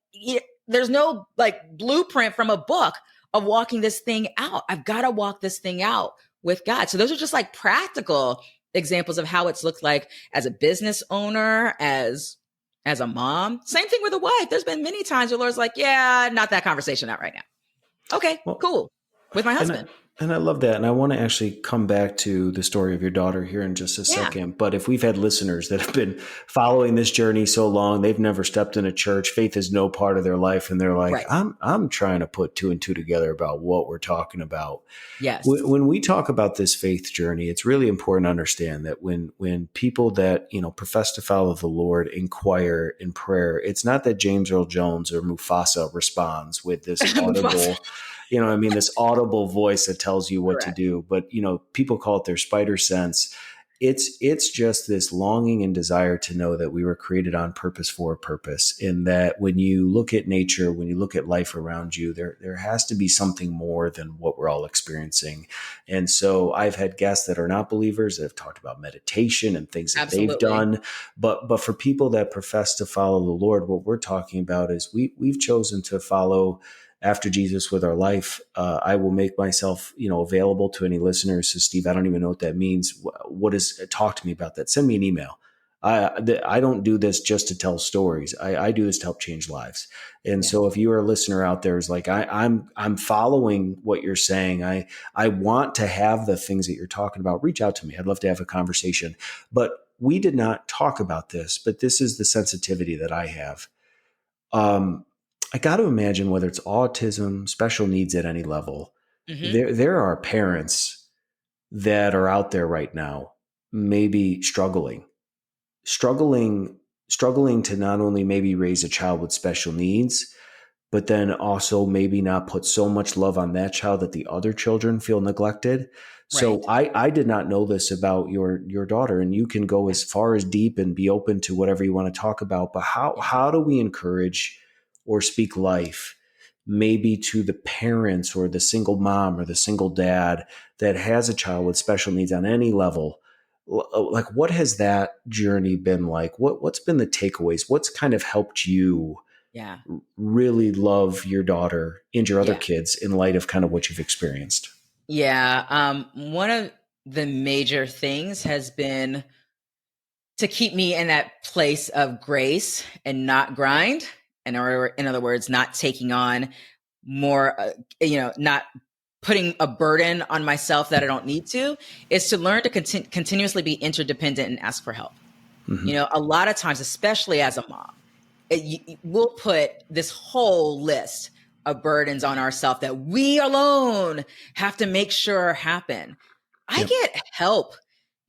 there's no like blueprint from a book of walking this thing out. I've got to walk this thing out with God. So those are just like practical examples of how it's looked like as a business owner, as a mom. Same thing with a wife. There's been many times where Lord's like, yeah, not that conversation out right now. Okay, cool. With my husband. And I love that. And I want to actually come back to the story of your daughter here in just a second. But if we've had listeners that have been following this journey so long, they've never stepped in a church, faith is no part of their life. And they're like, I'm trying to put 2 and 2 together about what we're talking about. Yes. When we talk about this faith journey, it's really important to understand that when people that, profess to follow the Lord inquire in prayer, it's not that James Earl Jones or Mufasa responds with this audible this audible voice that tells you what to do. But, people call it their spider sense. it's just this longing and desire to know that we were created on purpose for a purpose, and that when you look at nature, when you look at life around you, there has to be something more than what we're all experiencing. And so I've had guests that are not believers that have talked about meditation and things that they've Absolutely. done, but for people that profess to follow the Lord, what we're talking about is we've chosen to follow after Jesus with our life. I will make myself, available to any listeners. So, Steve, I don't even know what that means. What is? Talk to me about that. Send me an email. I don't do this just to tell stories. I do this to help change lives. And Yeah. so, if you are a listener out there is like, I'm following what you're saying. I want to have the things that you're talking about. Reach out to me. I'd love to have a conversation. But we did not talk about this. But this is the sensitivity that I have. Um, I got to imagine whether it's autism, special needs at any level, Mm-hmm. there are parents that are out there right now, maybe struggling, struggling to not only maybe raise a child with special needs, but then also maybe not put so much love on that child that the other children feel neglected. So Right. I did not know this about your daughter, and you can go Yeah. as far as deep and be open to whatever you want to talk about. But Yeah. how do we encourage or speak life maybe to the parents or the single mom or the single dad that has a child with special needs on any level? Like, what has that journey been like? What's been the takeaways? What's kind of helped you Yeah. really love your daughter and your other Yeah. kids in light of kind of what you've experienced? Yeah. One of the major things has been to keep me in that place of grace and not grind. Or in other words, not taking on more, not putting a burden on myself that I don't need to, is to learn to continuously be interdependent and ask for help. Mm-hmm. A lot of times, especially as a mom, we'll put this whole list of burdens on ourselves that we alone have to make sure happen. I Yep. get help.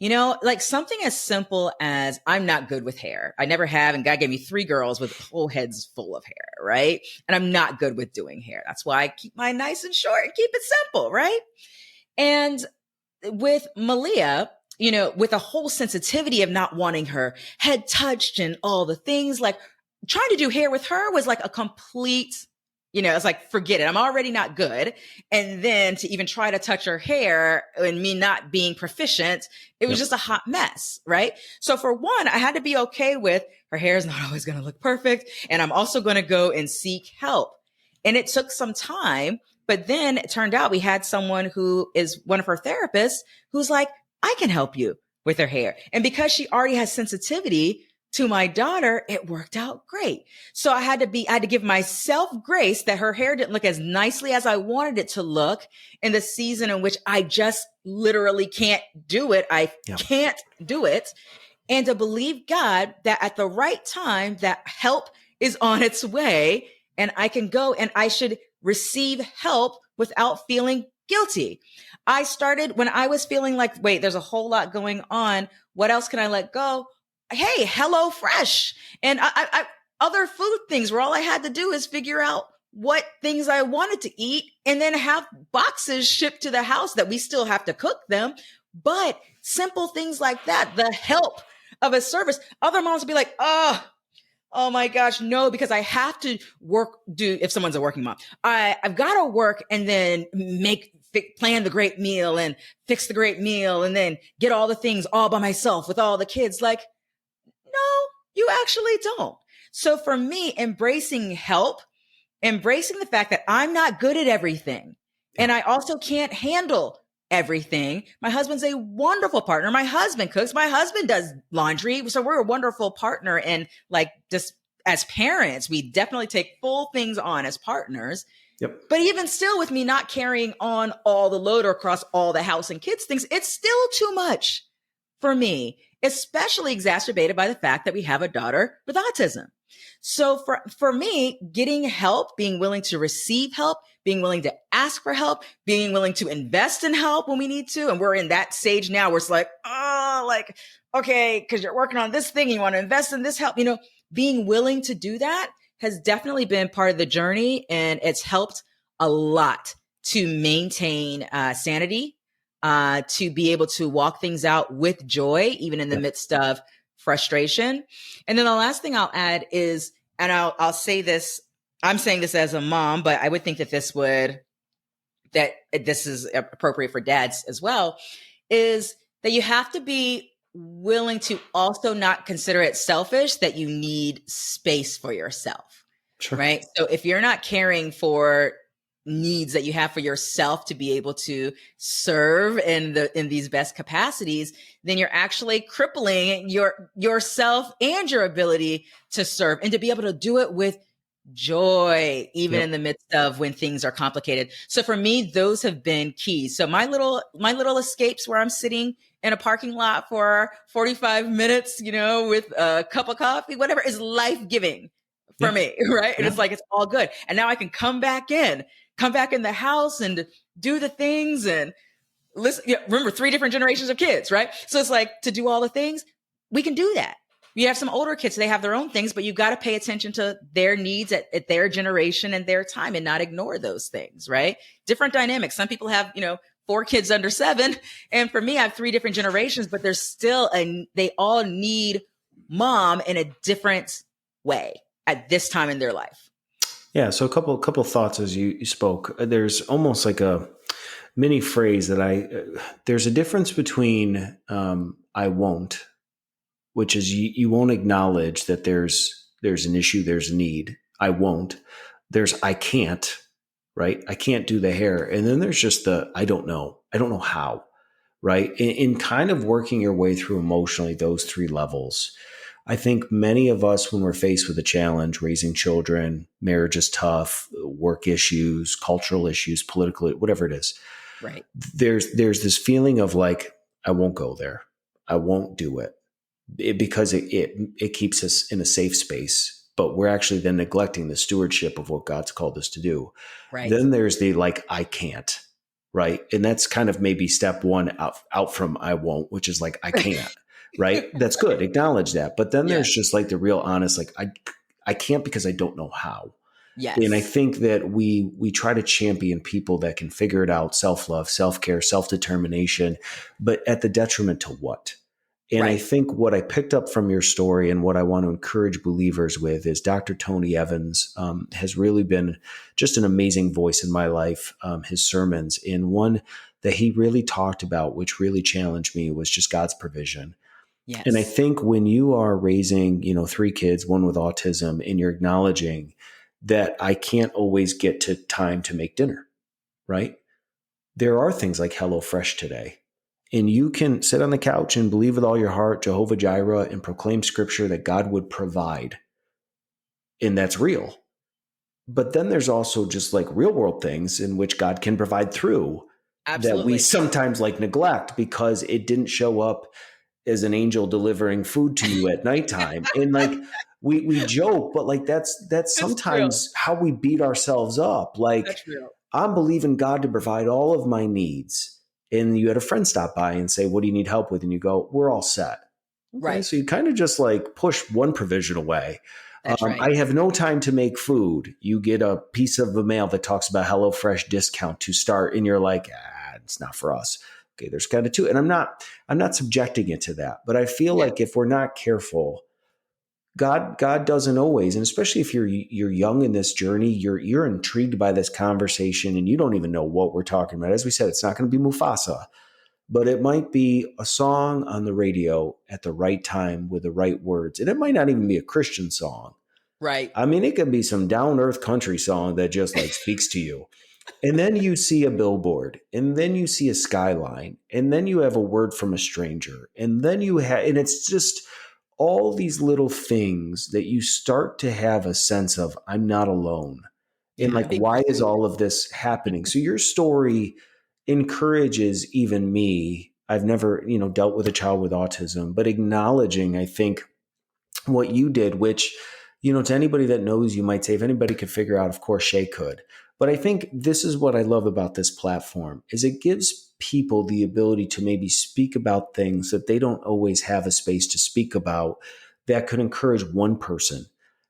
Like something as simple as I'm not good with hair. I never have. And God gave me 3 girls with whole heads full of hair, right? And I'm not good with doing hair. That's why I keep mine nice and short and keep it simple, right? And with Malia, with a whole sensitivity of not wanting her head touched and all the things, like trying to do hair with her was like a complete, it's like, forget it. I'm already not good. And then to even try to touch her hair and me not being proficient, it was Yep. just a hot mess. Right. So for one, I had to be okay with her hair is not always going to look perfect. And I'm also going to go and seek help. And it took some time. But then it turned out we had someone who is one of her therapists who's like, I can help you with her hair. And because she already has sensitivity to my daughter, it worked out great. So I had to give myself grace that her hair didn't look as nicely as I wanted it to look in the season in which I just literally can't do it. I Yep. can't do it. And to believe God that at the right time, that help is on its way and I can go and I should receive help without feeling guilty. I started when I was feeling like, wait, there's a whole lot going on. What else can I let go? Hey, Hello Fresh and other food things where all I had to do is figure out what things I wanted to eat and then have boxes shipped to the house that we still have to cook them. But simple things like that, the help of a service, other moms will be like, oh my gosh, no, because I have to if someone's a working mom, I've got to work and then plan the great meal and fix the great meal and then get all the things all by myself with all the kids. Like, no, you actually don't. So for me, embracing help, embracing the fact that I'm not good at everything and I also can't handle everything. My husband's a wonderful partner. My husband cooks. My husband does laundry. So we're a wonderful partner. And like just as parents, we definitely take full things on as partners. Yep. But even still with me not carrying on all the load across all the house and kids things, it's still too much for me, especially exacerbated by the fact that we have a daughter with autism. So for me, getting help, being willing to receive help, being willing to ask for help, being willing to invest in help when we need to. And we're in that stage now where it's like, okay, because you're working on this thing, and you want to invest in this help, being willing to do that has definitely been part of the journey. And it's helped a lot to maintain sanity, to be able to walk things out with joy, even in the midst of frustration. And then the last thing I'll add is, and I'll say this, I'm saying this as a mom, but I would think that this is appropriate for dads as well, is that you have to be willing to also not consider it selfish that you need space for yourself. Sure. Right. So if you're not caring for needs that you have for yourself to be able to serve in these best capacities, then you're actually crippling yourself and your ability to serve and to be able to do it with joy, even in the midst of when things are complicated. So for me, those have been keys. So my little escapes where I'm sitting in a parking lot for 45 minutes, with a cup of coffee, whatever, is life-giving for me, right? And it's like, it's all good. And now I can come back in the house and do the things and listen. Remember, 3 different generations of kids, right? So it's like, to do all the things, we can do that. You have some older kids, they have their own things, but you got to pay attention to their needs at their generation and their time and not ignore those things, right? Different dynamics. Some people have, 4 kids under 7. And for me, I have 3 different generations, but there's still they all need mom in a different way at this time in their life. Yeah. So a couple thoughts as you spoke. There's almost like a mini phrase that there's a difference between I won't, which is you won't acknowledge that there's an issue, there's a need. I won't. There's I can't, right? I can't do the hair. And then there's just the I don't know how, right? In kind of working your way through emotionally those 3 levels. I think many of us, when we're faced with a challenge, raising children, marriage is tough, work issues, cultural issues, political, whatever it is. Right. There's this feeling of like, I won't go there. I won't do it. Because it keeps us in a safe space, but we're actually then neglecting the stewardship of what God's called us to do. Right. Then there's the like, I can't, right? And that's kind of maybe step 1 out from I won't, which is like, I can't, right? That's good. Acknowledge that. But then there's just like the real honest, like I can't because I don't know how. Yes. And I think that we try to champion people that can figure it out, self-love, self-care, self-determination, but at the detriment to what? And I think what I picked up from your story and what I want to encourage believers with is Dr. Tony Evans has really been just an amazing voice in my life. His sermons, and one that he really talked about, which really challenged me, was just God's provision. Yes. And I think when you are raising, 3 kids, 1 with autism, and you're acknowledging that I can't always get to time to make dinner, right? There are things like HelloFresh today. And you can sit on the couch and believe with all your heart, Jehovah Jireh, and proclaim scripture that God would provide. And that's real. But then there's also just like real world things in which God can provide through. Absolutely. That we sometimes like neglect because it didn't show up as an angel delivering food to you at nighttime. And like we joke, but like that's sometimes how we beat ourselves up. Like I'm believing God to provide all of my needs. And you had a friend stop by and say, what do you need help with? And you go, we're all set. Okay, right. So you kind of just like push one provision away. That's right. I have no time to make food. You get a piece of the mail that talks about HelloFresh discount to start. And you're like, it's not for us. Okay, there's kind of 2. And I'm not subjecting it to that. But I feel like if we're not careful, God doesn't always, and especially if you're young in this journey, you're intrigued by this conversation and you don't even know what we're talking about. As we said, it's not going to be Mufasa, but it might be a song on the radio at the right time with the right words. And it might not even be a Christian song. Right. I mean, it could be some down-earth country song that just like speaks to you. And then you see a billboard, and then you see a skyline, and then you have a word from a stranger, and then and it's just all these little things that you start to have a sense of, I'm not alone. And like, why is all of this happening? So your story encourages even me. I've never, dealt with a child with autism, but acknowledging, I think, what you did, which, to anybody that knows, you might say, if anybody could figure out, of course, Shae could. But I think this is what I love about this platform, is it gives people the ability to maybe speak about things that they don't always have a space to speak about that could encourage one person.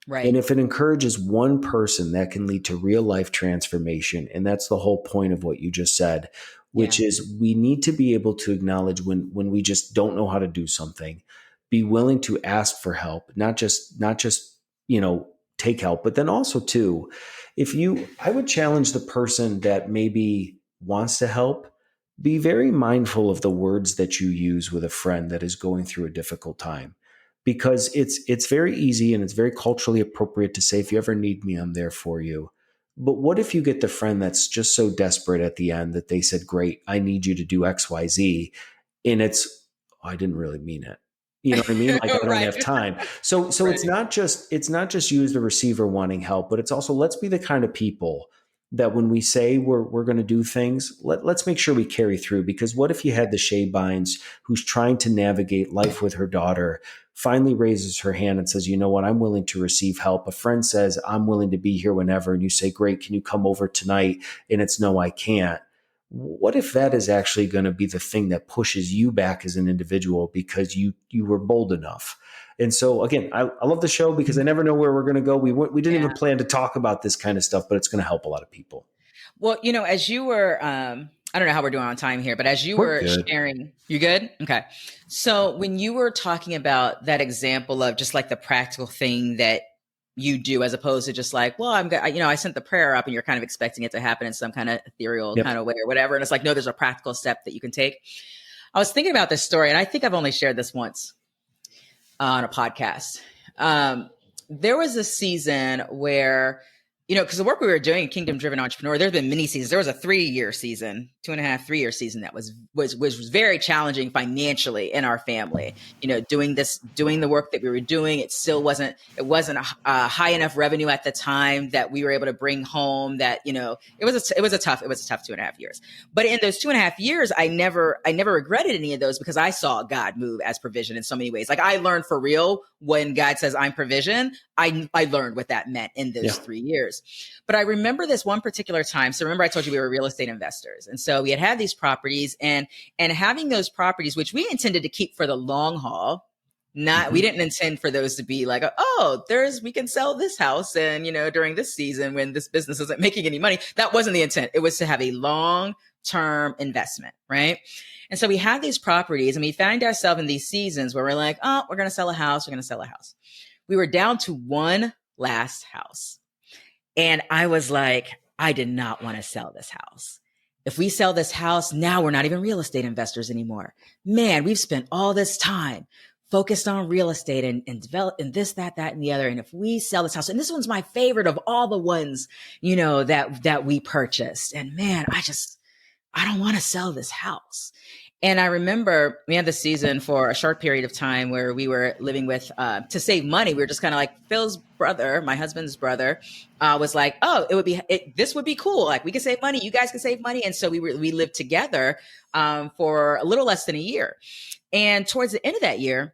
Right. And if it encourages one person, that can lead to real life transformation. And that's the whole point of what you just said. which Yeah. is we need to be able to acknowledge when we just don't know how to do something, be willing to ask for help, not just, take help, but then also too, I would challenge the person that maybe wants to help, be very mindful of the words that you use with a friend that is going through a difficult time, because it's very easy and it's very culturally appropriate to say, if you ever need me, I'm there for you. But what if you get the friend that's just so desperate at the end that they said, great, I need you to do XYZ, and I didn't really mean it. You know what I mean? Like, I don't Right. have time. So Right. it's not just you as the receiver wanting help, but it's also, let's be the kind of people that when we say we're going to do things, let's make sure we carry through. Because what if you had the Shae Bynes who's trying to navigate life with her daughter, finally raises her hand and says, you know what, I'm willing to receive help. A friend says, I'm willing to be here whenever. And you say, great, can you come over tonight? And it's, no, I can't. What if that is actually going to be the thing that pushes you back as an individual because you were bold enough? And so again, I love the show because I never know where we're going to go. We didn't even Yeah. plan to talk about this kind of stuff, but it's going to help a lot of people. Well, as you were, I don't know how we're doing on time here, but as you We're were good. sharing, you good? Okay. So when you were talking about that example of just like the practical thing that you do, as opposed to just like, well, I sent the prayer up and you're kind of expecting it to happen in some kind of ethereal Yep. kind of way or whatever. And it's like, no, there's a practical step that you can take. I was thinking about this story, and I think I've only shared this once on a podcast. There was a season where, because the work we were doing, Kingdom Driven Entrepreneur, there's been many seasons. There was a 3-year season, 2.5, 3-year season that was very challenging financially in our family. Doing the work that we were doing, it wasn't a high enough revenue at the time that we were able to bring home. That it was a tough 2.5 years. But in those 2.5 years, I never regretted any of those because I saw God move as provision in so many ways. Like, I learned for real when God says I'm provision. I learned what that meant in those 3 years. But I remember this one particular time. So remember I told you we were real estate investors. And so we had these properties and having those properties, which we intended to keep for the long haul. We didn't intend for those to be like, we can sell this house and, during this season when this business isn't making any money. That wasn't the intent. It was to have a long-term investment, right? And so we had these properties and we found ourselves in these seasons where we're like, we're going to sell a house. We're going to sell a house. We were down to one last house. And I was like, I did not want to sell this house. If we sell this house, now we're not even real estate investors anymore. Man, we've spent all this time focused on real estate and develop and this, that, and the other. And if we sell this house, and this one's my favorite of all the ones, that we purchased. And man, I don't want to sell this house. And I remember we had this season for a short period of time where we were living with, to save money. We were just kind of like, Phil's brother, my husband's brother, was like, this would be cool. Like, we could save money. You guys can save money. And so we lived together for a little less than a year. And towards the end of that year,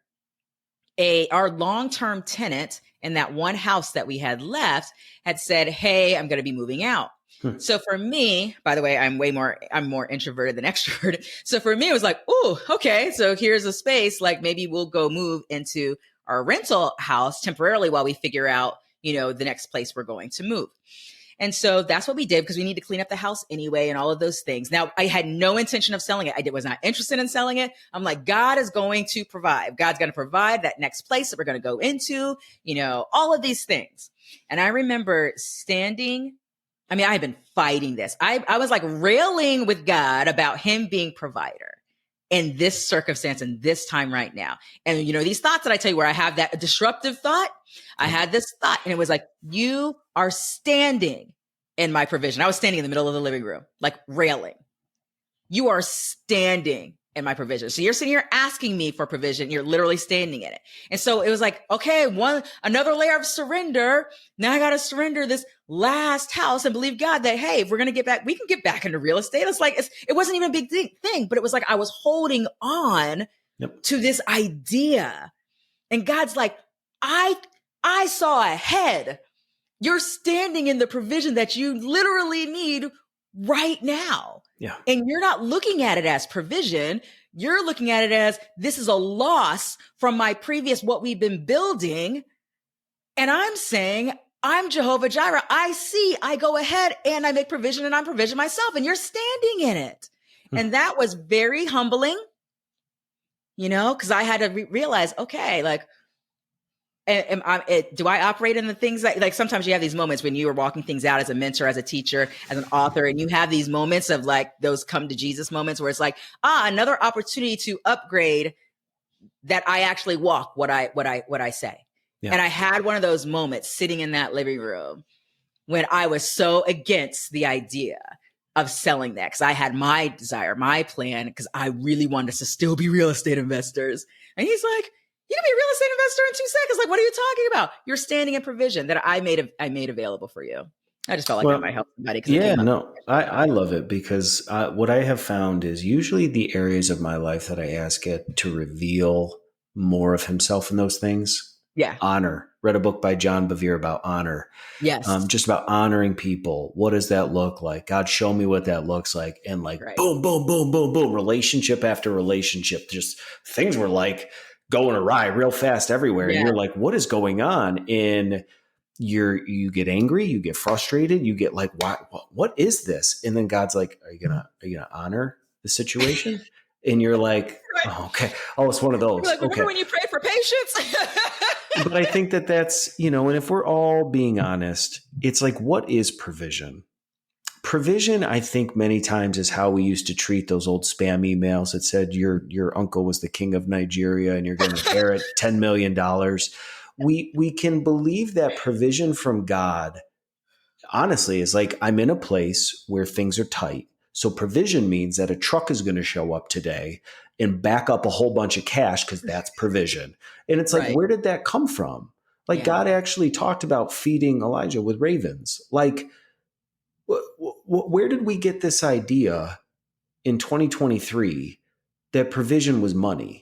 our long-term tenant in that one house that we had left had said, hey, I'm going to be moving out. So for me, by the way, I'm more introverted than extroverted. So for me, it was like, oh, okay. So here's a space, like maybe we'll go move into our rental house temporarily while we figure out, the next place we're going to move. And so that's what we did because we need to clean up the house anyway and all of those things. Now, I had no intention of selling it. I was not interested in selling it. I'm like, God is going to provide. God's going to provide that next place that we're going to go into, all of these things. And I remember I had been fighting this. I was like railing with God about him being provider in this circumstance and this time right now. And, these thoughts that I tell you where I have that disruptive thought, I had this thought and it was like, you are standing in my provision. I was standing in the middle of the living room, like railing. You are standing in my provision. So you're sitting here asking me for provision. You're literally standing in it. And so it was like, okay, another layer of surrender. Now I got to surrender this last house and believe God that, hey, if we're going to get back, we can get back into real estate. It's like, it wasn't even a big thing, but it was like, I was holding on to this idea. And God's like, I saw ahead. You're standing in the provision that you literally need right now. Yeah. And you're not looking at it as provision. You're looking at it as this is a loss from my previous, what we've been building. And I'm saying, I'm Jehovah Jireh. I go ahead and I make provision and I'm provision myself. And you're standing in it. And that was very humbling, because I had to realize, okay, like, do I operate in the things that, like, sometimes you have these moments when you are walking things out as a mentor, as a teacher, as an author, and you have these moments of like those come to Jesus moments where it's like, another opportunity to upgrade, that I actually walk what I say. Yeah. And I had one of those moments sitting in that living room when I was so against the idea of selling that, because I had my desire, my plan, because I really wanted us to still be real estate investors. And he's like, you can be a real estate investor in 2 seconds. Like, what are you talking about? You're standing in provision that I made available for you. I just felt like that might help somebody. Yeah, no, I love it, because what I have found is usually the areas of my life that I ask it to reveal more of himself in those things. Yeah. Honor. Read a book by John Bevere about honor. Yes. Just about honoring people. What does that look like? God, show me what that looks like. And like, boom, boom, boom, boom, boom, relationship after relationship. Just things were like going awry real fast everywhere. Yeah. And you're like, what is going on? And you get angry, you get frustrated, you get like, what is this? And then God's like, are you gonna honor the situation? And you're like, oh, okay. Oh, it's one of those. Like, remember when you prayed for patience? But I think that's, and if we're all being honest, it's like, what is provision? Provision, I think many times, is how we used to treat those old spam emails that said your uncle was the king of Nigeria and you're going to inherit $10 million. We can believe that provision from God, honestly, is like, I'm in a place where things are tight. So provision means that a truck is going to show up today and back up a whole bunch of cash, because that's provision. And it's like, where did that come from? Like, God actually talked about feeding Elijah with ravens. Like, where did we get this idea in 2023 that provision was money?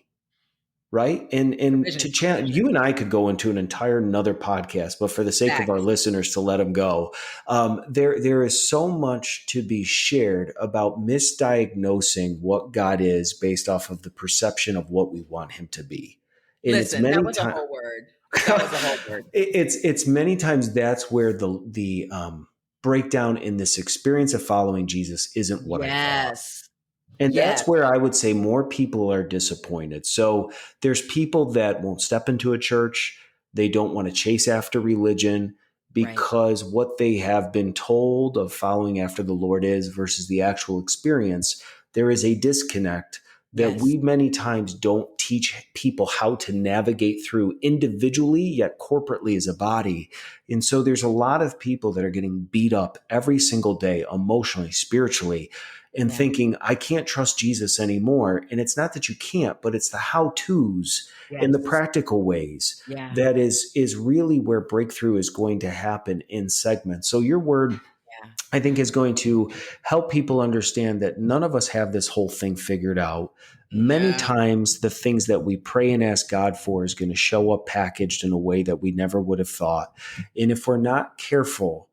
Right. And to challenge, you and I could go into an entire another podcast, but for the sake of our listeners, to let them go, there is so much to be shared about misdiagnosing what God is based off of the perception of what we want him to be. And listen, that was a whole word. That was a whole word. It's many times that's where the breakdown in this experience of following Jesus isn't what I thought. And that's where I would say more people are disappointed. So there's people that won't step into a church. They don't want to chase after religion because what they have been told of following after the Lord is versus the actual experience. There is a disconnect that we many times don't teach people how to navigate through individually, yet corporately as a body. And so there's a lot of people that are getting beat up every single day, emotionally, spiritually, and thinking, I can't trust Jesus anymore. And it's not that you can't, but it's the how-tos and the practical ways that is really where breakthrough is going to happen in segments. So your word, I think, is going to help people understand that none of us have this whole thing figured out. Many times the things that we pray and ask God for is going to show up packaged in a way that we never would have thought. And if we're not careful,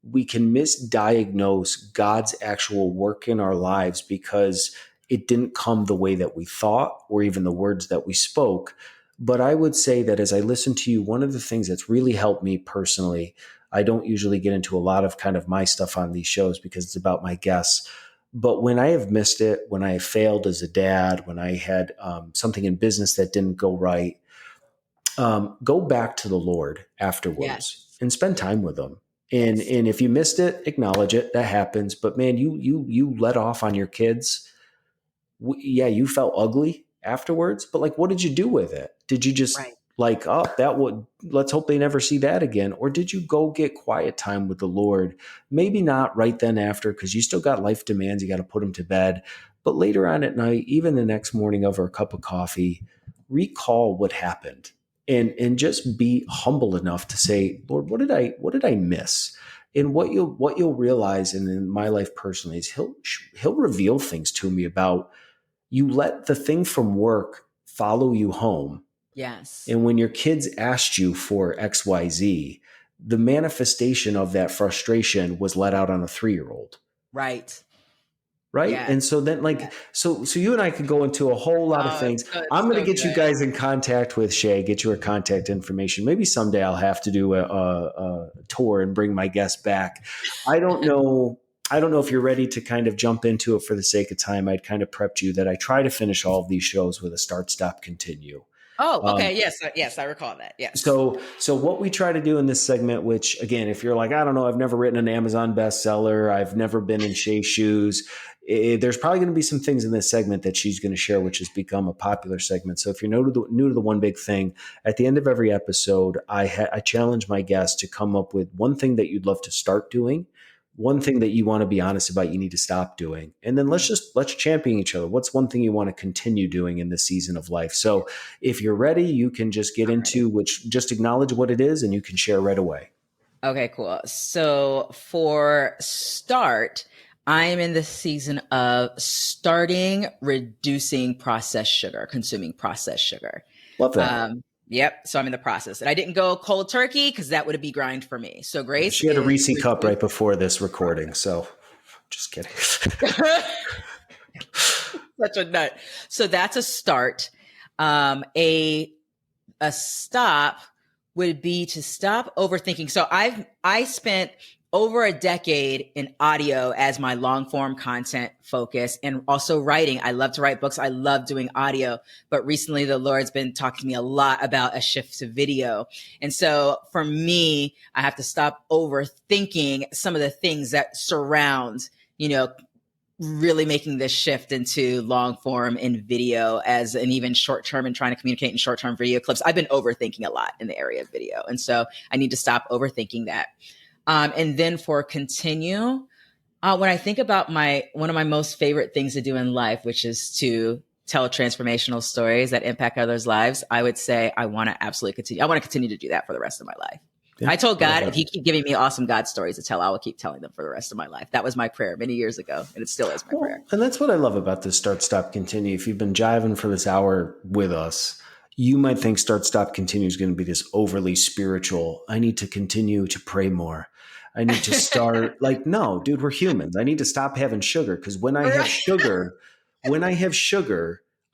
we can misdiagnose God's actual work in our lives because it didn't come the way that we thought or even the words that we spoke. But I would say that as I listen to you, one of the things that's really helped me personally, I don't usually get into a lot of kind of my stuff on these shows because it's about my guests. But when I have missed it, when I have failed as a dad, when I had something in business that didn't go right, go back to the Lord afterwards and spend time with him. And if you missed it, acknowledge it. That happens. But man, you let off on your kids. You felt ugly afterwards. But like, what did you do with it? Did you just let's hope they never see that again? Or did you go get quiet time with the Lord? Maybe not right then after, because you still got life demands. You got to put them to bed. But later on at night, even the next morning over a cup of coffee, recall what happened. And just be humble enough to say, Lord, what did I miss? And what you'll realize, and in my life personally, is he'll reveal things to me about, you let the thing from work follow you home. Yes. And when your kids asked you for XYZ, the manifestation of that frustration was let out on a 3-year-old. Right. Right. Yeah. And so then so you and I could go into a whole lot of things. I'm going to get you guys in contact with Shae, get you her contact information. Maybe someday I'll have to do a tour and bring my guests back. I don't know I don't know if you're ready to kind of jump into it for the sake of time. I'd kind of prepped you that I try to finish all of these shows with a start, stop, continue. Oh, okay. Yes, I recall that. Yes. So what we try to do in this segment, which again, if you're like, I don't know, I've never written an Amazon bestseller, I've never been in Shae's shoes, there's probably going to be some things in this segment that she's going to share, which has become a popular segment. So if you're new to the one big thing, at the end of every episode, I challenge my guests to come up with one thing that you'd love to start doing, one thing that you want to be honest about you need to stop doing, and then let's champion each other. What's one thing you want to continue doing in this season of life? So if you're ready, you can just get into which, just acknowledge what it is and you can share right away. Okay, cool. So for start, I'm in the season of starting reducing processed sugar, consuming processed sugar. Love that. Yep. So I'm in the process. And I didn't go cold turkey because that would be grind for me. So Grace, she had a Reese cup right before this recording. So just kidding. Such a nut. So that's a start. A stop would be to stop overthinking. So I spent over a decade in audio as my long form content focus, and also writing. I love to write books. I love doing audio, but recently the Lord's been talking to me a lot about a shift to video. And so for me, I have to stop overthinking some of the things that surround, really making this shift into long form in video as an even short term, and trying to communicate in short term video clips. I've been overthinking a lot in the area of video. And so I need to stop overthinking that. And then for continue, when I think about one of my most favorite things to do in life, which is to tell transformational stories that impact others' lives, I would say I want to absolutely continue. I want to continue to do that for the rest of my life. Yeah, I told God, if you keep giving me awesome God stories to tell, I will keep telling them for the rest of my life. That was my prayer many years ago, and it still is my prayer. And that's what I love about this start, stop, continue. If you've been jiving for this hour with us, you might think start, stop, continue is going to be this overly spiritual, I need to continue to pray more. I need to start no, dude, we're humans. I need to stop having sugar because when I have sugar,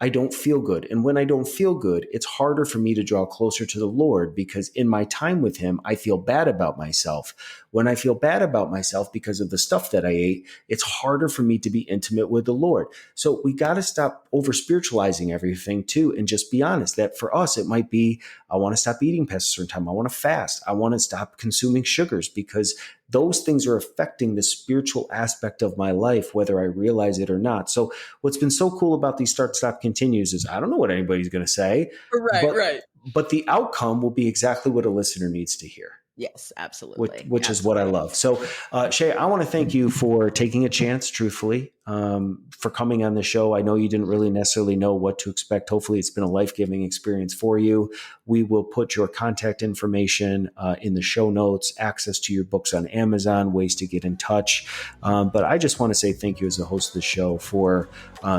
I don't feel good. And when I don't feel good, it's harder for me to draw closer to the Lord because in my time with him, I feel bad about myself. When I feel bad about myself because of the stuff that I ate, it's harder for me to be intimate with the Lord. So we got to stop over spiritualizing everything too, and just be honest that for us, it might be, I want to stop eating past a certain time. I want to fast. I want to stop consuming sugars because those things are affecting the spiritual aspect of my life, whether I realize it or not. So what's been so cool about these start, stop, continues is I don't know what anybody's going to say. Right. But the outcome will be exactly what a listener needs to hear. Yes, absolutely. Which is what I love. So, Shae, I want to thank you for taking a chance, truthfully, for coming on the show. I know you didn't really necessarily know what to expect. Hopefully, it's been a life-giving experience for you. We will put your contact information in the show notes, access to your books on Amazon, ways to get in touch. But I just want to say thank you as a host of the show for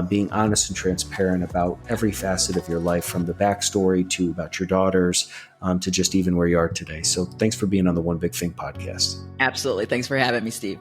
being honest and transparent about every facet of your life, from the backstory to about your daughters, to just even where you are today. So thanks for being on the One Big Thing podcast. Absolutely. Thanks for having me, Steve.